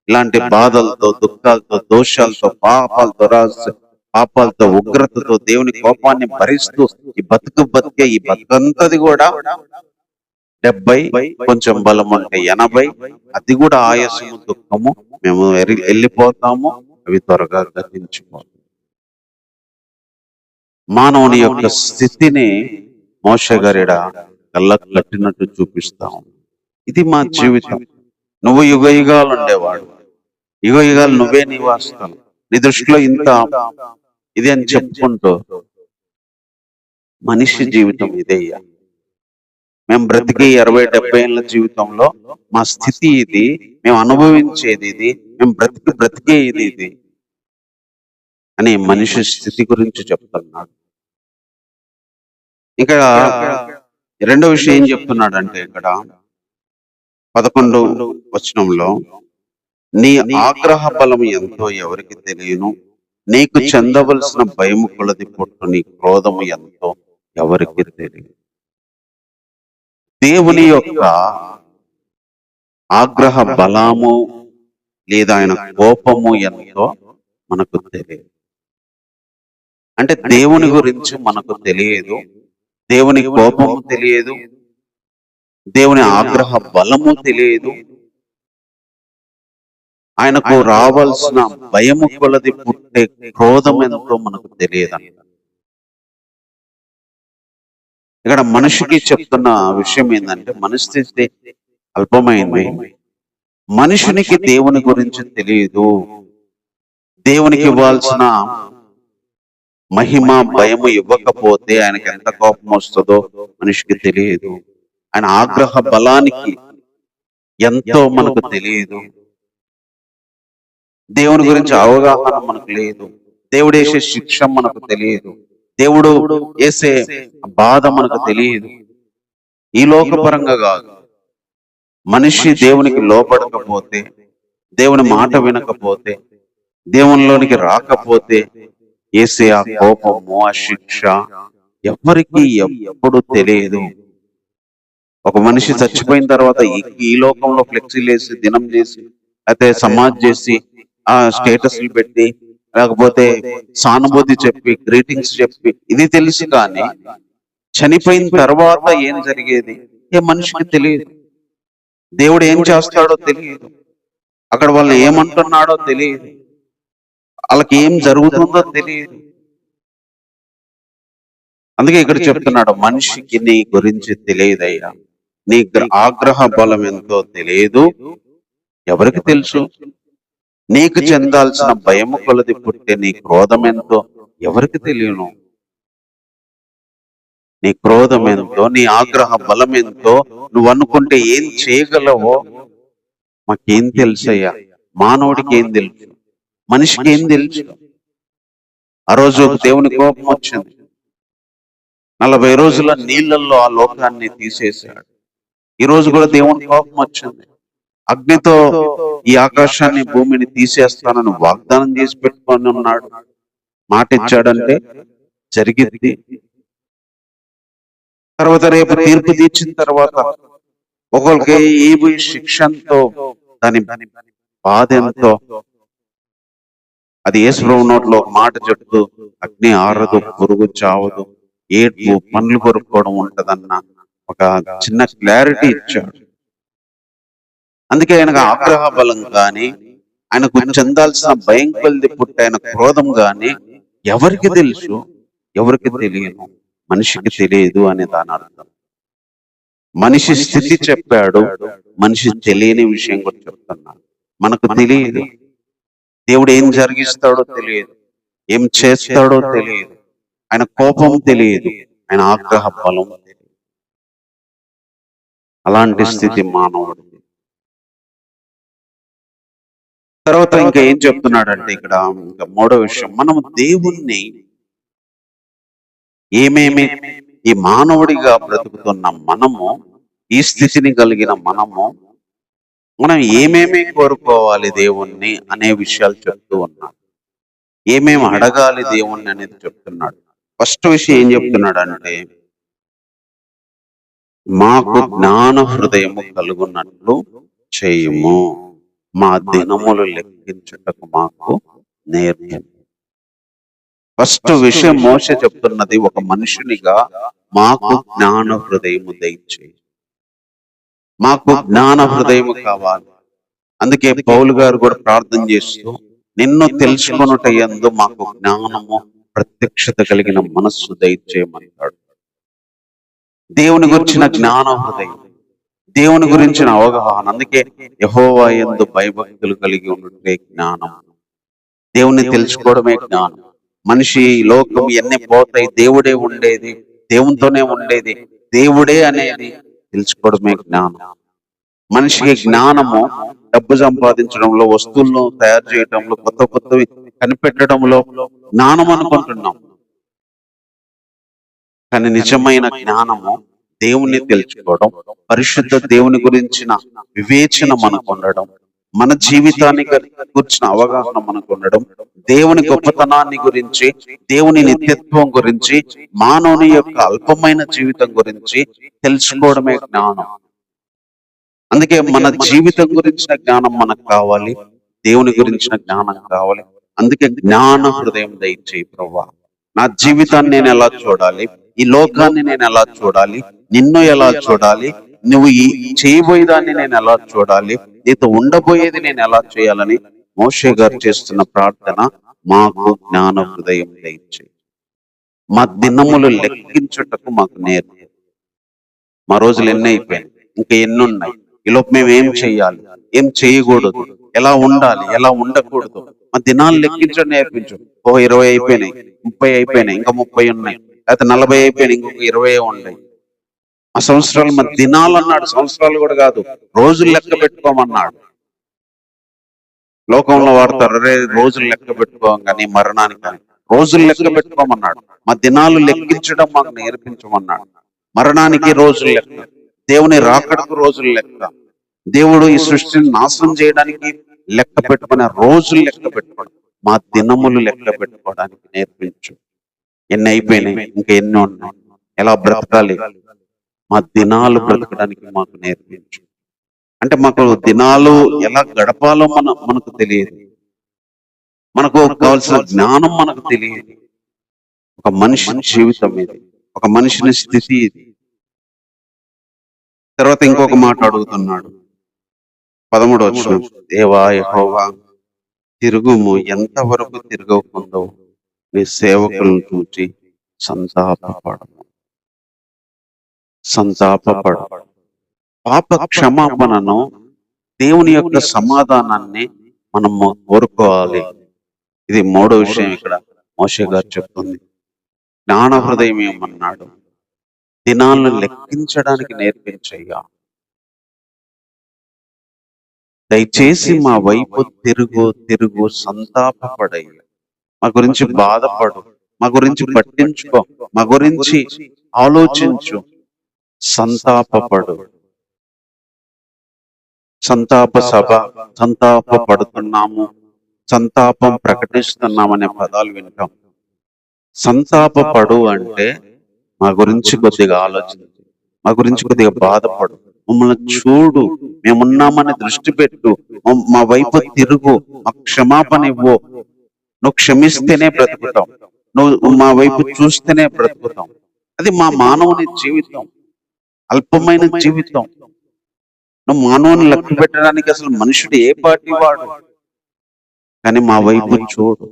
ఇలాంటి బాధలతో, దుఃఖాలతో, దోషాలతో, పాపాలతో, ఉగ్రతతో, దేవుని కోపాన్ని భరిస్తూ ఈ బతికే ఈ బతుకంతది కూడా 70, కొంచెం బలం ఉంటే 80, అది కూడా ఆయాసము, దుఃఖము, మేము వెళ్ళిపోతాము, అవి త్వరగా గతించిపోతాం. మానవుని యొక్క స్థితిని మోషే గారిడ కళ్ళకు కట్టినట్టు చూపిస్తాము. ఇది మా జీవితం. నువ్వు యుగ యుగాలు ఉండేవాడు, యుగ యుగాలు నువ్వే నివాస్తావు, నీ దృష్టిలో ఇంత ఇది అని చెప్పుకుంటూ మనిషి జీవితం ఇదయ్యా. మేము బ్రతికి 60, 70 ఏళ్ళ జీవితంలో మా స్థితి ఇది, మేము అనుభవించేది ఇది, మేము బ్రతికే ఇది అని మనిషి స్థితి గురించి చెప్తున్నాడు. ఇక్కడ రెండో విషయం ఏం చెప్తున్నాడంటే, ఇక్కడ 11వ వచనంలో, నీ ఆగ్రహ బలం ఎంతో ఎవరికి తెలియను, నీకు చెందవలసిన భయము కొలది పొట్టు నీ క్రోధము ఎంతో ఎవరికి తెలియదు. దేవుని యొక్క ఆగ్రహ బలము లేదా ఆయన కోపము ఎంతో మనకు తెలియదు. అంటే దేవుని గురించి మనకు తెలియదు, దేవుని కోపము తెలియదు, దేవుని ఆగ్రహ బలము తెలియదు, ఆయనకు రావాల్సిన భయము కొలది పుట్టే క్రోధం ఎంతో మనకు తెలియదు. ఇక్కడ మనిషికి చెప్తున్న విషయం ఏంటంటే, మనిషి అల్పమైంది, మనుషునికి దేవుని గురించి తెలియదు, దేవునికి ఇవ్వాల్సిన మహిమ, భయము ఇవ్వకపోతే ఆయనకి ఎంత కోపం వస్తుందో మనిషికి తెలియదు, ఆయన ఆగ్రహ బలానికి ఎంతో మనకు తెలియదు, దేవుని గురించి అవగాహన మనకు లేదు, దేవుడు వేసే శిక్ష మనకు తెలియదు, దేవుడు వేసే బాధ మనకు తెలియదు. ఈ లోకపరంగా కాదు, మనిషి దేవునికి లోపడకపోతే, దేవుని మాట వినకపోతే, దేవునిలోనికి రాకపోతే వేసే ఆ కోపము, ఆ శిక్ష ఎవరికి ఎప్పుడు తెలియదు. ఒక మనిషి చచ్చిపోయిన తర్వాత ఈ లోకంలో ఫ్లెక్సీలు వేసి, దినం చేసి, అయితే సమాజ్ చేసి, ఆ స్టేటస్లు పెట్టి, లేకపోతే సానుభూతి చెప్పి, గ్రీటింగ్స్ చెప్పి, ఇది తెలుసు. కానీ చనిపోయిన తర్వాత ఏం జరిగేది ఏ మనిషికి తెలియదు. దేవుడు ఏం చేస్తాడో తెలియదు, అక్కడ వాళ్ళని ఏమంటున్నాడో తెలియదు, వాళ్ళకి ఏం జరుగుతుందో తెలియదు. అందుకే ఇక్కడ చెప్తున్నాడు, మనిషికి నీ గురించి తెలియదయ్యా, నీ ఆగ్రహ బలం ఎంతో తెలియదు, ఎవరికి తెలుసు? నీకు చెందాల్సిన భయము కొలది పుట్టే నీ క్రోధం ఎంతో ఎవరికి తెలియను? నీ క్రోధం ఎంతో, నీ ఆగ్రహ బలం ఎంతో, నువ్వు అనుకుంటే ఏం చేయగలవో మాకేం తెలుసయ్యా? మానవుడికి ఏం తెలుసు? మనిషికి ఏం తెలుసు? ఆ రోజు దేవుని కోపం వచ్చింది. 40 రోజుల నీళ్లలో ఆ లోకాన్ని తీసేశాడు. ఈ రోజు కూడా దేవుని కోపం వచ్చింది. అగ్నితో ఈ ఆకాశాన్ని భూమిని తీసేస్తానని వాగ్దానం చేసి పెట్టుకొని ఉన్నాడు. మాట ఇచ్చాడంటే జరిగింది. తర్వాత రేపు తీర్పు తీర్చిన తర్వాత ఒకరికి ఈ శిక్షంతో దాని బాధ ఎంతో, అది యేసు ప్రభువు నోట్లో ఒక మాట చెప్తూ, అగ్ని ఆరదు, పురుగు చావదు, ఏడ్పు పండ్లు కొరుక్కోవడం ఉంటదన్న ఒక చిన్న క్లారిటీ ఇచ్చాడు. అందుకే ఆయనకు ఆగ్రహ బలం కానీ, ఆయనకు చెందాల్సిన భయం కొలిది పుట్టి ఆయన క్రోధం గాని ఎవరికి తెలుసు? ఎవరికి తెలియను? మనిషికి తెలియదు అనే దాని అర్థం. మనిషి స్థితి చెప్పాడు, మనిషి తెలియని విషయం కూడా చెప్తున్నాడు. మనకు తెలియదు. దేవుడు ఏం జరిగిస్తాడో తెలియదు, ఏం చేస్తాడో తెలియదు, ఆయన కోపం తెలియదు, ఆయన ఆగ్రహ బలం తెలియదు. అలాంటి స్థితి మానవుడు. తర్వాత ఇంకా ఏం చెప్తున్నాడంటే ఇక్కడ ఇంకా మూడో విషయం, మనము దేవుణ్ణి ఏమేమి ఈ మానవుడిగా బ్రతుకుతున్న మనము, ఈ స్థితిని కలిగిన మనం ఏమేమి కోరుకోవాలి దేవుణ్ణి అనే విషయాలు చెప్తూ ఉన్నాడు. ఏమేమి అడగాలి దేవుణ్ణి అనేది చెప్తున్నాడు. ఫస్ట్ విషయం ఏం చెప్తున్నాడు అంటే, మాకు జ్ఞాన హృదయము కలుగున్నట్లు చేయుము, మా దినములు లెక్కించుటకు మాకు నేర్పు. ఫస్ట్ విషయం మోషే చెప్తున్నది, ఒక మనుషునిగా మాకు జ్ఞాన హృదయము దయచేయి. మాకు జ్ఞాన హృదయము కావాలి. అందుకే పౌలు గారు కూడా ప్రార్థన చేస్తూ, నిన్ను తెలుసుకొనుట యందు మాకు జ్ఞానము ప్రత్యక్షత కలిగిన మనస్సు దయచేయమంటాడు. దేవుని గురించిన జ్ఞాన హృదయం, దేవుని గురించిన అవగాహన. అందుకే యెహోవా యందు భయభక్తులు కలిగి ఉండే జ్ఞానం, దేవుని తెలుసుకోవడమే జ్ఞానం. మనిషి లోకం ఎన్ని పోతాయి, దేవుడే ఉండేది, దేవునితోనే ఉండేది, దేవుడే అనేది తెలుసుకోవడమే జ్ఞానం. మనిషికి జ్ఞానము డబ్బు సంపాదించడంలో, వస్తువులను తయారు చేయడంలో, కొత్త కొత్తవి కనిపెట్టడంలో జ్ఞానం అనుకుంటున్నాం. కానీ నిజమైన జ్ఞానము దేవుణ్ణి తెలుసుకోవడం, పరిశుద్ధ దేవుని గురించిన వివేచన మనకు ఉండడం, మన జీవితాన్ని గురించిన అవగాహన మనకు ఉండడం, దేవుని గొప్పతనాన్ని గురించి, దేవుని నిత్యత్వం గురించి, మానవుని యొక్క అల్పమైన జీవితం గురించి తెలుసుకోవడమే జ్ఞానం. అందుకే మన జీవితం గురించిన జ్ఞానం మనకు కావాలి, దేవుని గురించిన జ్ఞానం కావాలి. అందుకే జ్ఞాన హృదయం దయచేయి ప్రభువా. నా జీవితాన్ని నేను ఎలా చూడాలి, ఈ లోకాన్ని నేను ఎలా చూడాలి, నిన్ను ఎలా చూడాలి, నువ్వు ఈ చేయబోయేదాన్ని నేను ఎలా చూడాలి, నీతో ఉండబోయేది నేను ఎలా చేయాలని మోషే గారు చేస్తున్న ప్రార్థన, మాకు జ్ఞాన హృదయం దయచేయి, మా దినములు లెక్కించుటకు మాకు నేర్పు. మా రోజులు ఎన్ని అయిపోయాయి, ఇంకా ఎన్ని ఉన్నాయి, ఈలోపు మేము ఏం చెయ్యాలి, ఏం చేయకూడదు, ఎలా ఉండాలి, ఎలా ఉండకూడదు, మా దినాలు లెక్కించడం నేర్పించు. 20 అయిపోయినాయి, 30 అయిపోయినాయి, ఇంకా 30 ఉన్నాయి, లేకపోతే 40 అయిపోయినాయి, ఇంకొక 20 ఉన్నాయి. ఆ సంవత్సరాలు మా దినాలు అన్నాడు, సంవత్సరాలు కూడా కాదు, రోజులు లెక్క పెట్టుకోమన్నాడు. లోకంలో వాడతారు, రే రోజులు లెక్క పెట్టుకోం కానీ మరణానికి, రోజులు లెక్క పెట్టుకోమన్నాడు. మా దినాలు లెక్కించడం మాకు నేర్పించమన్నాడు. మరణానికి రోజులు లెక్క, దేవుని రాకడకు రోజులు లెక్క, దేవుడు ఈ సృష్టిని నాశనం చేయడానికి లెక్క పెట్టుకునే రోజులు లెక్క పెట్టుకోవడం, మా దినములు లెక్క పెట్టుకోవడానికి నేర్పించు. ఎన్ని అయిపోయినాయి, ఇంకా ఎన్ని ఉన్నాయి, ఎలా బ్రతకాలి, మా దినాలు బ్రతకడానికి మాకు నేర్పించు. అంటే మాకు దినాలు ఎలా గడపాలో మనకు తెలియదు, మనకు కావాల్సిన జ్ఞానం మనకు తెలియదు. ఒక మనిషి జీవితం ఇది, ఒక మనిషిని స్థితి ఇది. తర్వాత ఇంకొక మాట అడుగుతున్నాడు, 13వ వచనం, దేవా యెహోవా తిరుగుము, ఎంతవరకు తిరగకుందో నీ సేవకులను చూచి సంతాపపడము. పాప క్షమాపణను, దేవుని యొక్క సమాధానాన్ని మనము కోరుకోవాలి. ఇది మూడో విషయం ఇక్కడ మోషే గారు చెప్తుంది. జ్ఞాన హృదయం ఏమన్నాడు? దినాలను లెక్కించడానికి నేర్పించయ్యా, దయచేసి మా వైపు తిరుగు సంతాపపడయ్యా, మా గురించి బాధపడు, మా గురించి పట్టించుకో, మా గురించి ఆలోచించు, సంతాపపడు. సంతాప సభ, సంతాప పడుతున్నాము, సంతాపం ప్రకటిస్తున్నామనే పదాలు వింటాం. సంతాపపడు అంటే మా గురించి కొద్దిగా ఆలోచించు, మా గురించి కొద్దిగా బాధపడు, మమ్మల్ని చూడు, మేమున్నామని దృష్టి పెట్టు, మా వైపు తిరుగు, మాకు క్షమాపణ ఇవ్వు. నువ్వు క్షమిస్తేనే బ్రతుకుతాం, నువ్వు మా వైపు చూస్తేనే బ్రతుకుతాం. అది మా మానవుని జీవితం, అల్పమైన జీవితం. నువ్వు మానవుని లెక్క పెట్టడానికి అసలు మనుషుడు ఏ పార్టీ వాడు, కానీ మా వైపు చూడు,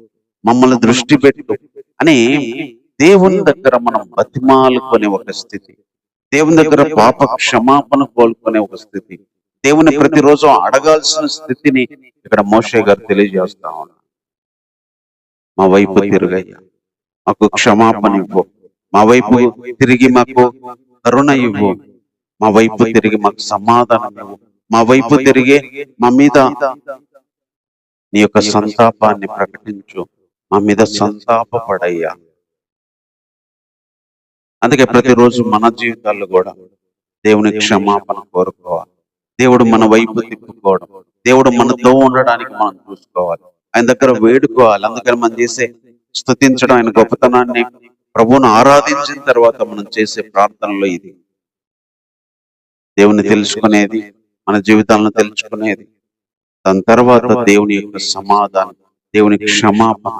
మమ్మల్ని దృష్టి పెట్టు అని దేవుని దగ్గర మనం బతిమాలుకునే ఒక స్థితి, దేవుని దగ్గర పాప క్షమాపణ కోలుకునే ఒక స్థితి, దేవుని ప్రతిరోజు అడగాల్సిన స్థితిని ఇక్కడ మోషే గారు తెలియజేస్తా ఉన్నారు. మా వైపు తిరుగయ్యా, మాకు క్షమాపణ ఇవ్వు, మా వైపు తిరిగి మాకు కరుణ ఇవ్వు, మా వైపు తిరిగి మాకు సమాధానం ఇవ్వు, మా వైపు తిరిగి మా మీద నీ యొక్క సంతాపాన్ని ప్రకటించు, మా మీద సంతాపపడయ్యా. అందుకే ప్రతిరోజు మన జీవితాల్లో కూడా దేవుని క్షమాపణ కోరుకోవాలి, దేవుడు మన వైపు తిప్పుకోవడం, దేవుడు మనతో ఉండడానికి మనం చూసుకోవాలి, ఆయన దగ్గర వేడుకోవాలి. అందుకని మనం చేసే స్తుతించడం, ఆయన గొప్పతనాన్ని, ప్రభువును ఆరాధించిన తర్వాత మనం చేసే ప్రార్థనలో ఇది. దేవుని తెలుసుకునేది, మన జీవితాలను తెలుసుకునేది, దాని తర్వాత దేవుని యొక్క సమాధానం, దేవుని క్షమాపణ,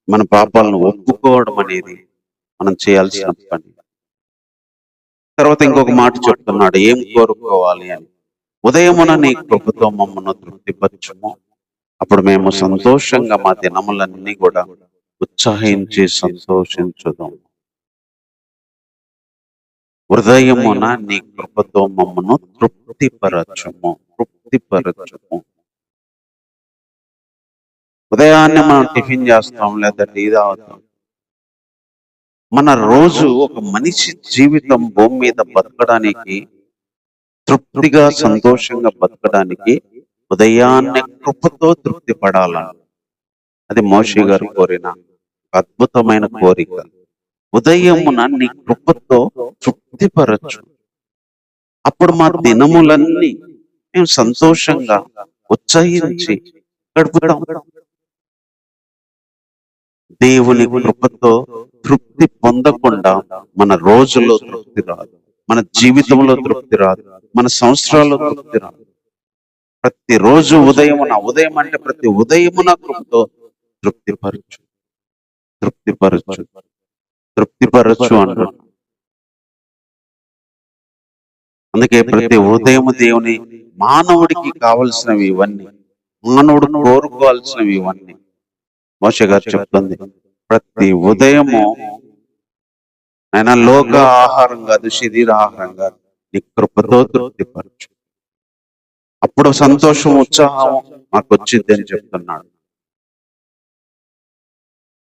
మన పాపాలను ఒప్పుకోవడం అనేది మనం చేయాల్సిన పని. తర్వాత ఇంకొక మాట చెప్తున్నాడు, ఏం కోరుకోవాలి అని. ఉదయమున నీ కృపతో మమ్మను తృప్తిపరచుము, అప్పుడు మేము సంతోషంగా మా దినములన్నీ కూడా ఉత్సాహించి సంతోషించుదాం. హృదయమున నీ కృపతో మమ్మను తృప్తిపరచుము. ఉదయాన్నే మనం టిఫిన్ చేస్తాం, లేదా టీ తాగుతాం. మన రోజు ఒక మనిషి జీవితం భూమి మీద బతకడానికి, తృప్తిగా సంతోషంగా బతకడానికి ఉదయాన్నే కృపతో తృప్తి పడాలని, అది మోషే గారు కోరిన అద్భుతమైన కోరిక. ఉదయమున నీ కృపతో తృప్తిపరచు, అప్పుడు మా దినములన్నీ మేము సంతోషంగా ఉత్సహించి గడుపుతాం. దేవుని కృపతో తృప్తి పొందకుండా మన రోజుల్లో తృప్తి రాదు, మన జీవితంలో తృప్తి రాదు, మన సంవత్సరాల్లో తృప్తి రాదు. ప్రతిరోజు ఉదయం అంటే ప్రతి ఉదయమున కృపతో తృప్తిపరచు అంటారు. అందుకే ప్రతి ఉదయం దేవుని, మానవుడికి కావలసినవి ఇవన్నీ, మానవుడు కోరుకోవాల్సినవి ఇవన్నీ. మోషే గారు చెప్తుంది, ప్రతి ఉదయము ఆయన లోక ఆహారం కాదు, శరీర ఆహారం కాదు, నీ కృపతో తృప్తిపరచు, అప్పుడు సంతోషం ఉత్సాహం మాకు వచ్చింది అని చెప్తున్నాడు.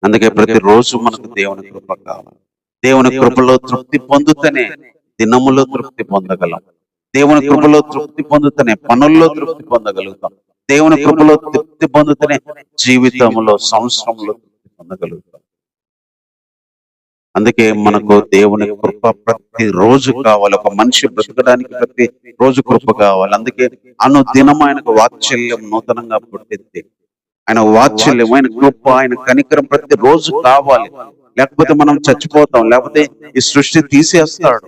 అందుకే ప్రతిరోజు మనకు దేవుని కృప కావాలి. దేవుని కృపలో తృప్తి పొందుతూనే దినములో తృప్తి పొందగలం, దేవుని కృపలో తృప్తి పొందుతూనే పనుల్లో తృప్తి పొందగలుగుతాం, దేవుని కృపలో తృప్తి పొందుతూనే జీవితంలో, సంవత్సరంలో తృప్తి పొందగలుగుతాం. అందుకే మనకు దేవుని కృప ప్రతి రోజు కావాలి. ఒక మనిషి బ్రతకడానికి ప్రతి రోజు కృప కావాలి. అందుకే అనుదినం ఆయనకు వాత్సల్యం నూతనంగా పుట్టింది. ఆయన వాత్సల్యం, ఆయన కృప, ఆయన కనికరం ప్రతి రోజు కావాలి. లేకపోతే మనం చచ్చిపోతాం, లేకపోతే ఈ సృష్టి తీసేస్తాడు,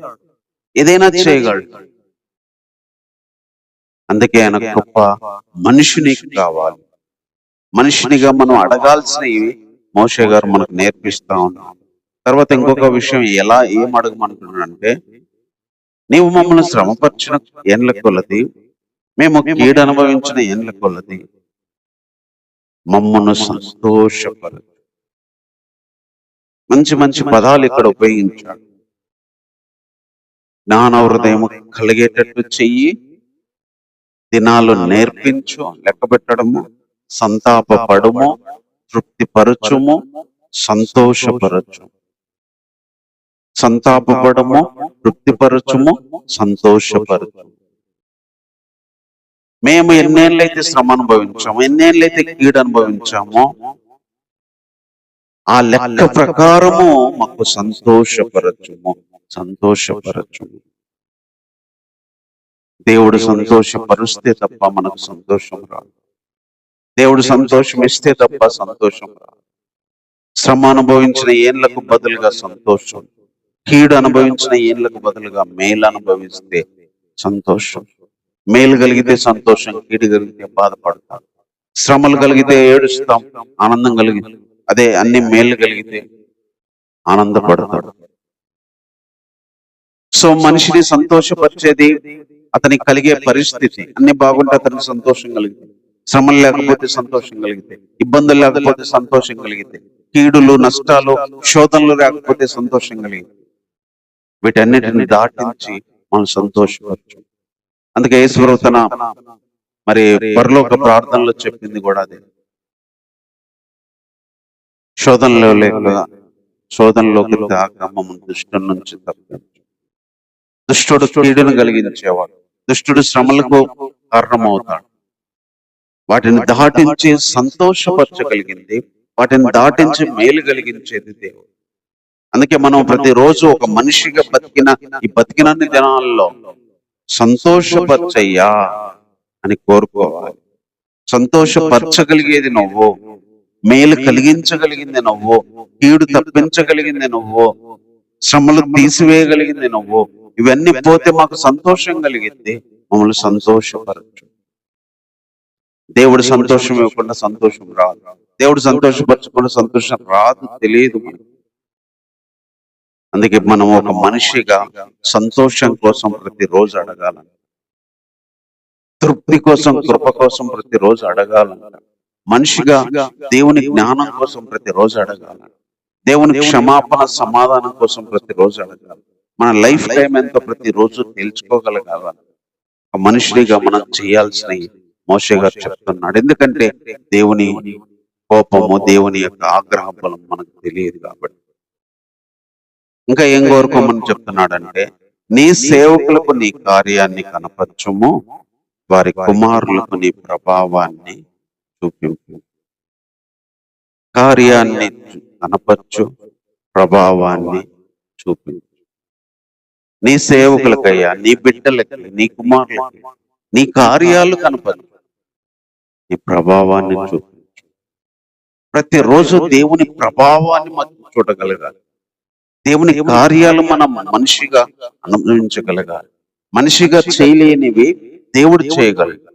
ఏదైనా చేయగలడు. అందుకే ఆయన కృప మనిషినికి కావాలి. మనిషినిగా మనం అడగాల్సినవి మోషే గారు మనకు నేర్పిస్తా ఉన్నారు. తర్వాత ఇంకొక విషయం, ఏం అడగమంటున్నాడంటే, నీవు మమ్మల్ని శ్రమపరిచిన ఏండ్ల కొలది, మేము కీడు అనుభవించిన ఏండ్ల కొలది మమ్మను సంతోషపరచు. మంచి మంచి పదాలు ఇక్కడ ఉపయోగించాడు. జ్ఞాన హృదయము కలిగేటట్టు చెయ్యి, దినాలు నేర్పించు, లెక్క పెట్టడము, సంతాపపడుము, తృప్తిపరచుము, సంతోషపరచు. సంతాపపడము, తృప్తిపరచుము, సంతోషపరచు. మేము ఎన్నేళ్ళైతే శ్రమ అనుభవించామో, ఎన్నేళ్ళైతే కీడు అనుభవించామో, ఆ లెక్క ప్రకారము మాకు సంతోషపరచుము, సంతోషపరచుము. దేవుడు సంతోషపరుస్తే తప్ప మనకు సంతోషం రాదు. దేవుడు సంతోషం ఇస్తే తప్ప సంతోషం రాదు. శ్రమ అనుభవించిన ఏళ్ళకు బదులుగా సంతోషం, కీడు అనుభవించిన ఏళ్ళకు బదులుగా మేలు అనుభవిస్తే సంతోషం. మేలు కలిగితే సంతోషం, కీడు కలిగితే బాధపడతాం. శ్రమలు కలిగితే ఏడుస్తాం, ఆనందం కలిగి అదే అన్ని మేలు కలిగితే ఆనందపడతాడు. సో మనిషిని సంతోషపరిచేది అతనికి కలిగే పరిస్థితి. అన్ని బాగుంటే అతనికి సంతోషం కలిగితే, శ్రమలు లేకపోతే సంతోషం కలిగితే, ఇబ్బందులు లేకపోతే సంతోషం కలిగితే, కీడులు, నష్టాలు, శోధనలు లేకపోతే సంతోషం కలిగితే, వీటన్నిటిని దాటించి మనం సంతోషపరచు. అందుకే యేసు తన మరి పరలోక ప్రార్థనలో చెప్పింది కూడా అదే. శోధనలోకి తాకమ్మము, దుష్టుని నుంచి తప్పించు. దుష్టుడు కీడును కలిగించేవాడు, దుష్టుడు శ్రమలకు కారణమవుతాడు. వాటిని దాటించి సంతోషపరచగలిగింది, వాటిని దాటించి మేలు కలిగించేది దేవుడు. అందుకే మనం ప్రతిరోజు ఒక మనిషిగా ఈ బతికినన్ని దినాల్లో సంతోషపరచయ్యా అని కోరుకోవాలి. సంతోషపరచగలిగేది నువ్వు, మేలు కలిగించగలిగింది నువ్వు, కీడు తప్పించగలిగింది నువ్వు, శ్రమలు తీసివేయగలిగింది నువ్వు. ఇవన్నీ పోతే మాకు సంతోషం కలిగింది, మమ్మల్ని సంతోషపరచు. దేవుడు సంతోషం ఇవ్వకుండా సంతోషం రాదు, దేవుడు సంతోషపరచకుండా సంతోషం రాదు, తెలియదు మనకు. అందుకే మనం ఒక మనిషిగా సంతోషం కోసం ప్రతిరోజు అడగాలంట, తృప్తి కోసం, కృప కోసం ప్రతిరోజు అడగాలంట. మనిషిగా దేవుని జ్ఞానం కోసం ప్రతిరోజు అడగాలంట, దేవుని క్షమాపణ, సమాధానం కోసం ప్రతిరోజు అడగాలి. మన లైఫ్ టైం ఎంతో ప్రతిరోజు తెలుసుకోగలగాల. ఒక మనిషిగా మనం చేయాల్సినవి మోషే గారు చెప్తున్నాడు. ఎందుకంటే దేవుని కోపము, దేవుని యొక్క ఆగ్రహ బలం మనకు తెలియదు కాబట్టి. ఇంకా ఏం కోరుకోమని చెప్తున్నాడంటే, నీ సేవకులకు నీ కార్యాన్ని కనపరచుము, వారి కుమారులకు నీ ప్రభావాన్ని చూపించు. కార్యాన్ని కనపరచు, ప్రభావాన్ని చూపించు. నీ సేవకులకయ్యా, నీ బిడ్డలకి, నీ కుమారులకి నీ కార్యాలు కనపరచు, నీ ప్రభావాన్ని చూపించు. ప్రతిరోజు దేవుని ప్రభావాన్ని మనం చూడగలగాలి, దేవుని కార్యాలు మనం మనిషిగా అనుభవించగలగాలి. మనిషిగా చేయలేనివి దేవుడు చేయగలగాలి.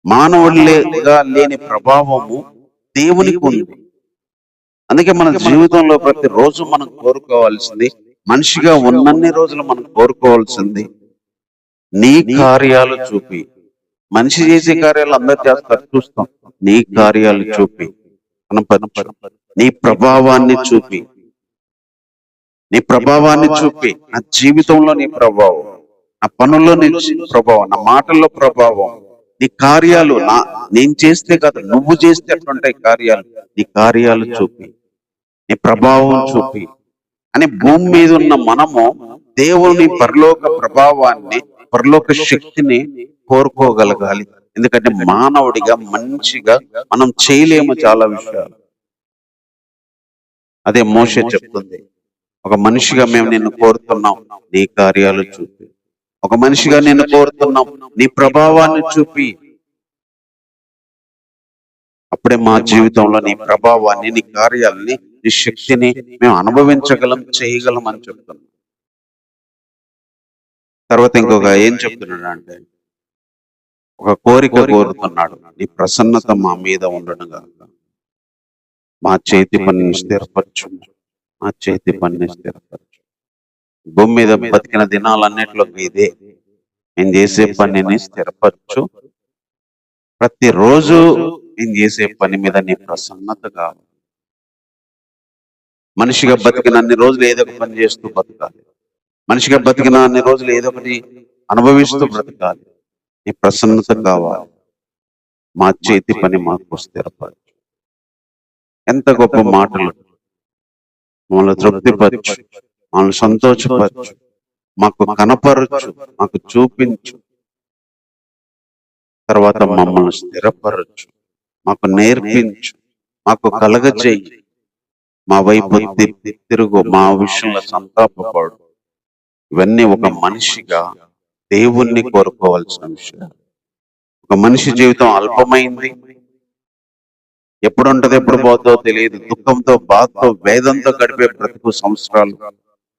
మానవుడిగా లేని ప్రభావము దేవునికి ఉంది. అందుకే మన జీవితంలో ప్రతిరోజు మనం కోరుకోవాల్సింది, మనిషిగా ఉన్నన్ని రోజులు మనం కోరుకోవాల్సింది, నీ కార్యాలు చూపి. మనిషి చేసే కార్యాలు అందరు చేస్తారు, చూస్తాం. నీ కార్యాలు చూపి, నీ ప్రభావాన్ని చూపి, నీ ప్రభావాన్ని చూపి. నా జీవితంలో నీ ప్రభావం, నా పనుల్లో నీ ప్రభావం, నా మాటల్లో ప్రభావం, నీ కార్యాలు నేను చేస్తే కాదు, నువ్వు చేస్తే అట్లుంటాయి కార్యాలు. నీ కార్యాలు చూపి, నీ ప్రభావం చూపి అని భూమి మీద ఉన్న మనము దేవుని పరలోక ప్రభావాన్ని, పరలోక శక్తిని కోరుకోగలగాలి. ఎందుకంటే మానవుడిగా, మనిషిగా మనం చేయలేము చాలా విషయాలు. అదే మోషే చెప్తుంది, ఒక మనిషిగా మేము నిన్ను కోరుతున్నాం, నీ కార్యాలు చూపి. ఒక మనిషిగా నిన్ను కోరుతున్నాం, నీ ప్రభావాన్ని చూపి. అప్పుడే మా జీవితంలో నీ ప్రభావాన్ని, నీ కార్యాలని, నీ శక్తిని మేము అనుభవించగలం, చేయగలం అని చెప్తున్నాం. తర్వాత ఇంకొక ఏం చెప్తున్నాడు అంటే, ఒక కోరిక కోరుతున్నాడు, నీ ప్రసన్నత మా మీద ఉండడం కాక మా చేతి పనిని స్థిరపరచు, మా చేతి పనిని స్థిరపరచు. భూమి మీద బతికిన దినాలన్నిట్లో ఇదే, నేను చేసే పనిని స్థిరపరచు. ప్రతిరోజు నేను చేసే పని మీద నీ ప్రసన్నత కావాలి. మనిషిగా బతికిన అన్ని రోజులు ఏదో ఒక పని చేస్తూ బతకాలి. మనిషిగా బతికిన అన్ని రోజులు ఏదో ఒకటి అనుభవిస్తూ బ్రతకాలి. నీ ప్రసన్నత కావాలి. మా చేతి పని మాకు స్థిరపరచు. ఎంత గొప్ప మాటలు! మమ్మల్ని తృప్తిపరచు, మమ్మల్ని సంతోషపరచు, మాకు కనపరచు, మాకు చూపించు, తర్వాత మమ్మల్ని స్థిరపరచు, మాకు నేర్పించు, మాకు కలగజేయి, మా వైపు తిరుగు, మా విషయంలో సంతాపపడు. ఇవన్నీ ఒక మనిషిగా దేవుణ్ణి కోరుకోవాల్సిన విషయాలు. ఒక మనిషి జీవితం అల్పమైంది. ఎప్పుడు ఉంటది, ఎప్పుడు పోతుందో తెలియదు. దుఃఖంతో, బాధతో, వేదంతో గడిపే బ్రతుకు సంవత్సరాలు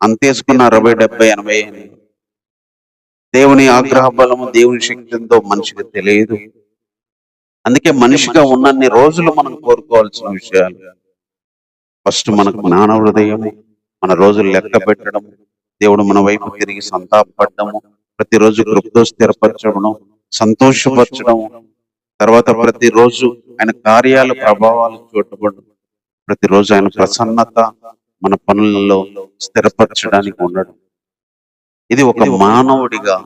అంతేసుకున్న 60, 70, 80 దేవుని ఆగ్రహ బలము, దేవుని శక్తితో మనిషికి తెలియదు. అందుకే మనిషిగా ఉన్నన్ని రోజులు మనం కోరుకోవాల్సిన విషయాలు. ఫస్ట్ మనకు జ్ఞాన హృదయము, మన రోజులు లెక్క పెట్టడము, దేవుడు మన వైపు తిరిగి సంతాపడము, ప్రతిరోజు కృపతో స్థిరపరచడం, సంతోషపరచడము, తర్వాత ప్రతిరోజు ఆయన కార్యాల ప్రభావాలు చూడబడడం, ప్రతిరోజు ఆయన ప్రసన్నత మన పనులలో స్థిరపరచడానికి ఉండడం. ఇది ఒక మానవుడిగా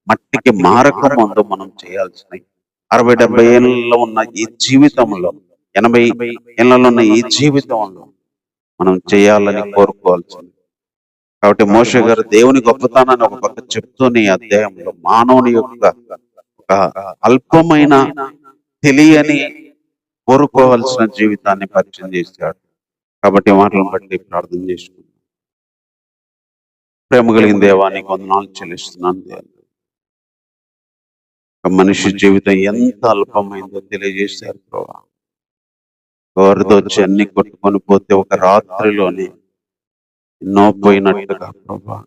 మట్టికి మారక ముందు మనం చేయాల్సినవి. 60, 70 ఏళ్ళలో ఉన్న ఈ జీవితంలో, 80 ఏళ్ళలో ఉన్న ఈ జీవితంలో మనం చేయాలని కోరుకోవాల్సింది. కాబట్టి మోషే గారు దేవుని గొప్పతనాన్ని ఒక పక్క చెప్తూనే ఈ అధ్యాయంలో మానవుని యొక్క ఒక అల్పమైన, తెలియని, కోరుకోవాల్సిన జీవితాన్ని పరిచయం చేశాడు. కాబట్టి మాటలను బట్టి ప్రార్థన చేసుకుంటాం. ప్రేమ కలిగిన దేవానికి వందనాలు చెల్లిస్తున్నాను. దేవా, ఒక మనిషి జీవితం ఎంత అల్పమైందో తెలియజేశారు ప్రభా. ఎవరితో వచ్చి అన్ని కొట్టుకొని పోతే ఒక రాత్రిలోనే ఎన్నో పోయినట్టుగా ప్రభా.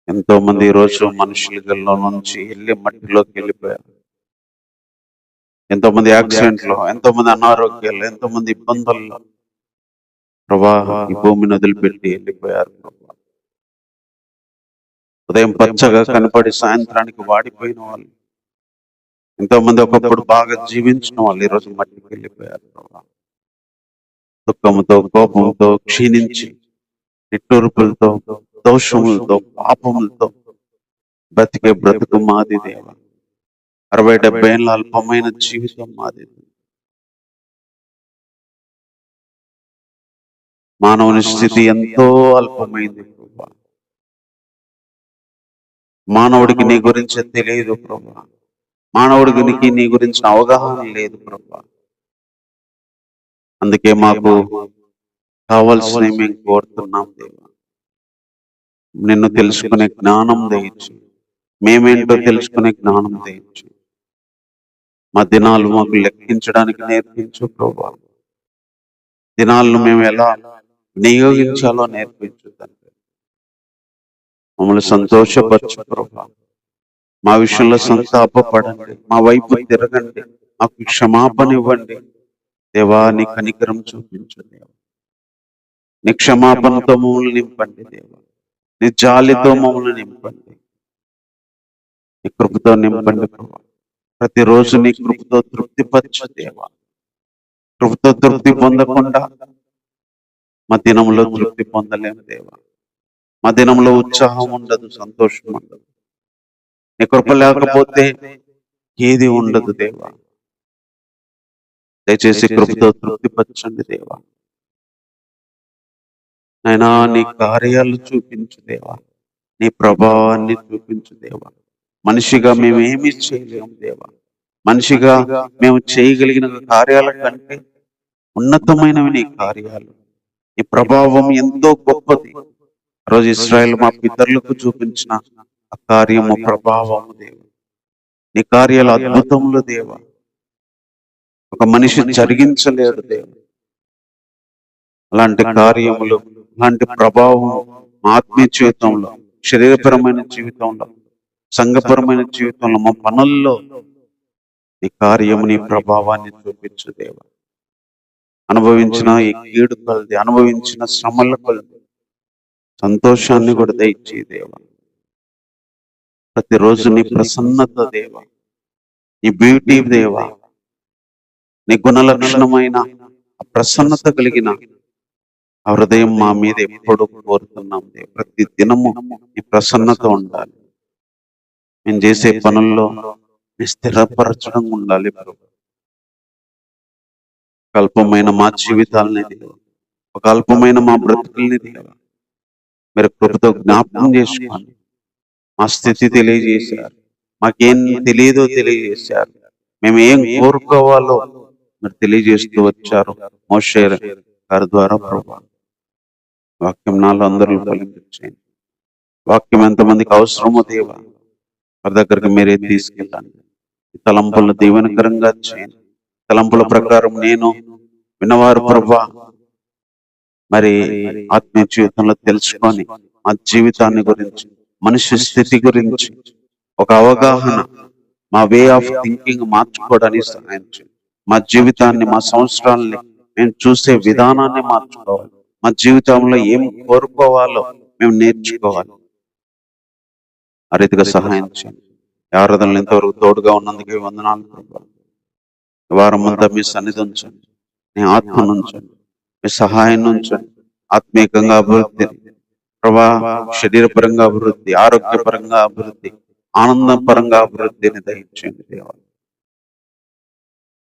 ఎంతో మంది ఈ రోజు మనుషుల నుంచి వెళ్ళి మట్టిలోకి వెళ్ళిపోయారు. ఎంతో మంది యాక్సిడెంట్లు, ఎంతో మంది అనారోగ్యాలు, ఎంతో మంది ఇబ్బందుల్లో ప్రభా ఈ భూమిని వదిలిపెట్టి వెళ్ళిపోయారు ప్రభా. ఉదయం పచ్చగా కనపడి సాయంత్రానికి వాడిపోయిన వాళ్ళు, ఎంతో మంది ఒకప్పుడు బాగా జీవించిన వాళ్ళు ఈరోజు మట్టికి వెళ్ళిపోయారు ప్రభా. దుఃఖంతో, కోపంతో, క్షీణించి, నిట్టూర్పులతో, దోషములతో, పాపములతో బ్రతికే బ్రతుకు మాది దేవ. 60, 70 ఏళ్ళ అల్పమైన జీవితం మాది. మానవుని స్థితి ఎంతో అల్పమైంది ప్రభా. మానవుడికి నీ గురించి తెలియదు ప్రభా. మానవుడికి నీ గురించిన అవగాహన లేదు ప్రభా. అందుకే మాకు కావాల్సినవి మేము కోరుతున్నాం దేవా. నిన్ను తెలుసుకునే జ్ఞానం దయచి, మేమేంటో తెలుసుకునే జ్ఞానం దయచి, మా దినాలు మాకు లెక్కించడానికి నేర్పించు ప్రభా. దినాలను మేము ఎలా వినియోగించాలో నేర్పించు తండ్రి. మమ్మల్ని సంతోషపరచు ప్రభా. మా విషయంలో సంతాపపడండి, మా వైపు తిరగండి, మాకు క్షమాపణ ఇవ్వండి దేవా. నీ కనికరం చూపించు దేవా. నీ క్షమాపణతో మమ్మల్ని నింపండి దేవా. నీ జాలితో మమ్మల్ని నింపండి, నీ కృపతో నింపండి ప్రభా. ప్రతిరోజు నీ కృపతో తృప్తిపరచు దేవా. కృపతో తృప్తి పొందకుండా మా దినంలో తృప్తి పొందలేము దేవా. మా దినంలో ఉత్సాహం ఉండదు, సంతోషం ఉండదు. నీ కృప లేకపోతే ఏది ఉండదు దేవా. దయచేసి కృపతో తృప్తిపరచండి దేవా. నైనా నీ కార్యాలు చూపించు దేవా. నీ ప్రభావాన్ని చూపించు దేవా. మనిషిగా మేము ఏమీ చేయలేము దేవా. మనిషిగా మేము చేయగలిగిన కార్యాల కంటే ఉన్నతమైనవి నీ కార్యాలు. నీ ప్రభావం ఎంతో గొప్పది. రోజు ఇశ్రాయేలు మా పితరులకు చూపించిన ఆ కార్యము, ప్రభావము దేవా. నీ కార్యాలు అద్భుతములు దేవా. ఒక మనిషి జరిగించలేడు దేవా. అలాంటి కార్యములు, అలాంటి ప్రభావం మా ఆత్మీయ జీవితంలో, శరీరపరమైన జీవితంలో, సంఘపరమైన జీవితంలో, మా పనుల్లో నీ కార్యము, నీ ప్రభావాన్ని చూపించు దేవా. అనుభవించిన ఈ కీడు కొలది, అనుభవించిన శ్రమల కొలది సంతోషాన్ని కూడా దయచి దేవా. ప్రతిరోజు నీ ప్రసన్నత దేవా, నీ బ్యూటీ దేవా, నీ గుణలక్షణమైన ప్రసన్నత కలిగిన ఆ హృదయం మా మీద ఎప్పుడు కోరుతున్నాం దేవా. ప్రతి దినము నీ ప్రసన్నత ఉండాలి. మేము చేసే పనుల్లో నీ స్థిరపరచడం ఉండాలి ప్రభు. ఒక అల్పమైన మా జీవితాలని దేవా, ఒక అల్పమైన మా బ్రతుకుల్ని దేవా మీరు కృపతో జ్ఞాపకం చేసుకోండి. మా స్థితి తెలియజేశారు, మాకేం తెలియదో తెలియజేశారు, మేము ఏం కోరుకోవాలో మీరు తెలియజేస్తూ వచ్చారు మోషే గారి ద్వారా ప్రభు. వాక్యం నాలో అందరూ ఫలింపచేయండి. వాక్యం ఎంతమందికి అవసరమో దేవా వారి దగ్గరికి మీరే తీసుకెళ్ళండి. ఈ తలంపులను దీవెనకరంగా చేయండి. తలంపుల ప్రకారం నేను విన్నవారు ప్రభా మరి ఆత్మీయ జీవితంలో తెలుసుకొని మా జీవితాన్ని గురించి, మనిషి స్థితి గురించి ఒక అవగాహన, మా వే ఆఫ్ థింకింగ్ మార్చుకోవడానికి సహాయం చేయండి. మా జీవితాన్ని, మా సంవత్సరాలని మేము చూసే విధానాన్ని మార్చుకోవాలి. మా జీవితంలో ఏం కోరుకోవాలో మేము నేర్చుకోవాలి. ఆ రీతిగా సహాయం చేయండి. ఆరాధనలు ఇంతవరకు తోడుగా ఉన్నందుకే వందనాలు ప్రభా. వారం అంతా మీ సన్నిధి ఉంచండి, మీ ఆత్మను ఉంచండి, మీ సహాయం ఉంచండి. ఆత్మీయంగా అభివృద్ధి ప్రభా, శరీరపరంగా అభివృద్ధి, ఆరోగ్యపరంగా అభివృద్ధి, ఆనందపరంగా అభివృద్ధిని దయచేయండి దేవా.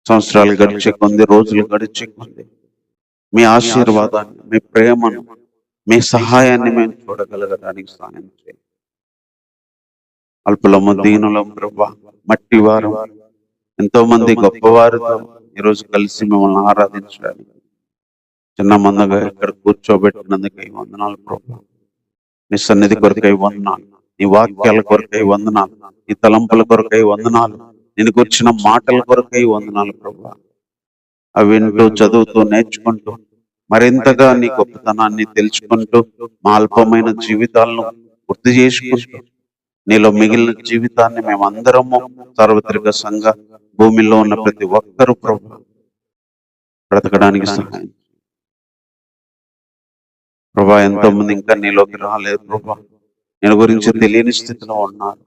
సంవత్సరాలు గడిచే కొంది, రోజులు గడిచే కొంది మీ ఆశీర్వాదాన్ని, మీ ప్రేమను, మీ సహాయాన్ని మేము చూడగలగడానికి సహాయం చేయండి. అల్పులము, దీనులం ప్రభా, మట్టి వారు, ఎంతో మంది గొప్పవారితో ఈరోజు కలిసి మిమ్మల్ని ఆరాధించడానికి చిన్న మందగా ఇక్కడ కూర్చోబెట్టినందుకై వందనాలు ప్రభా. నీ సన్నిధి కొరకై వందనాలు, నీ వాక్యాల కొరకై వందనాలు, నీ తలంపుల కొరకై వందనాలు, నేను కూర్చున్న మాటల కొరకై వందనాలు ప్రభా. అవి వింటూ, చదువుతూ, నేర్చుకుంటూ మరింతగా నీ గొప్పతనాన్ని తెలుసుకుంటూ మా అల్పమైన జీవితాలను గుర్తు చేసుకుంటూ నీలో మిగిలిన జీవితాన్ని మేమందరము సార్వత్రిక సంఘ భూమిలో ఉన్న ప్రతి ఒక్కరూ ప్రభు బ్రతకడానికి సహాయం ప్రభా. ఎంతో మంది ఇంకా నీలోకి రాలేదు ప్రభా, నేను గురించి తెలియని స్థితిలో ఉన్నారు.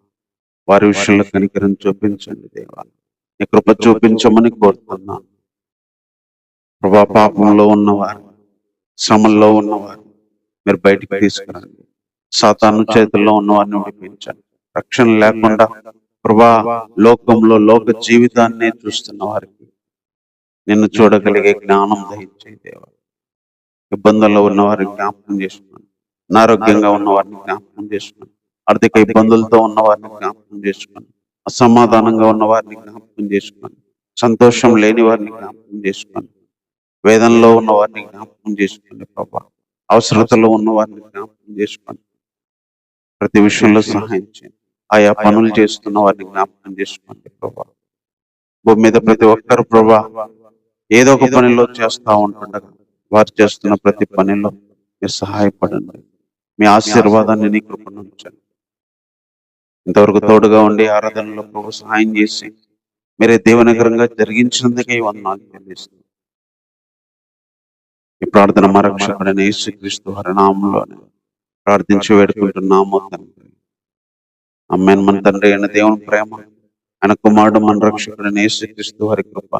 వారి విషయంలో కనికరం చూపించండి దేవా. నీ కృప చూపించమని కోరుతున్నాను ప్రభా. పాపంలో ఉన్నవారు, శ్రమల్లో ఉన్నవారు మీరు బయటికి తీసుకురండి. సాతాను చేతుల్లో ఉన్నవారిని విడిపించండి. రక్షణ లేకుండా ప్రభా లోకంలో లోక జీవితాన్ని చూస్తున్న వారికి నిన్ను చూడగలిగే జ్ఞానం దయచేయి దేవా. ఇబ్బందుల్లో ఉన్న వారిని జ్ఞాపకం చేసుకోండి. అనారోగ్యంగా ఉన్న వారిని జ్ఞాపకం చేసుకోండి. ఆర్థిక ఇబ్బందులతో ఉన్న వారిని జ్ఞాపకం చేసుకోండి. అసమాధానంగా ఉన్న వారిని జ్ఞాపకం చేసుకోండి. సంతోషం లేని వారిని జ్ఞాపకం చేసుకోండి. వేదనలో ఉన్న వారిని జ్ఞాపకం చేసుకోండి ప్రభా. అవసరతలో ఉన్న వారిని జ్ఞాపకం చేసుకోండి. ప్రతి విషయంలో సహాయం చేయండి. ఆయా పనులు చేస్తున్న వారిని జ్ఞాపకం చేసుకోండి ప్రభా. భూమి మీద ప్రతి ఒక్కరు ప్రభా ఏదో ఒక పనిలో చేస్తూ ఉంటుండగా వారు చేస్తున్న ప్రతి పనిలో మీరు సహాయపడండి. మీ ఆశీర్వాదాన్ని నీ కృపను ఉంచండి. ఇంతవరకు తోడుగా ఉండి ఆరాధనలో ప్రభు సహాయం చేసి మీరే దీవెనకరంగా జరిగించినందుకే వందనాలు చెల్లిస్తున్నాను. ఈ ప్రార్థన మా రక్షకుడైన యేసుక్రీస్తు వారి నామములోనే ప్రార్థించి వేడుకుంటున్నాము తండ్రి. ఆమేన్. మన తండ్రి అయిన దేవుని ప్రేమ, ఆయన కుమారుడు మన రక్షకుడైన యేసుక్రీస్తు వారి కృప,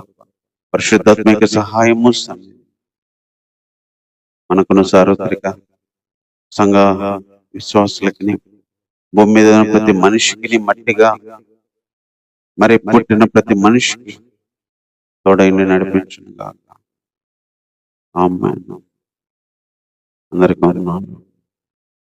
పరిశుద్ధాత్మిక సహాయము మనకును సార్వత్రిక సంఘ విశ్వాసులకి, భూమి మీద ప్రతి మనిషికి, మట్టిగా మరి పుట్టిన ప్రతి మనిషికి తోడైండి నడిపించును గాక. ఆమేన్. అందరికీ వందనాలు.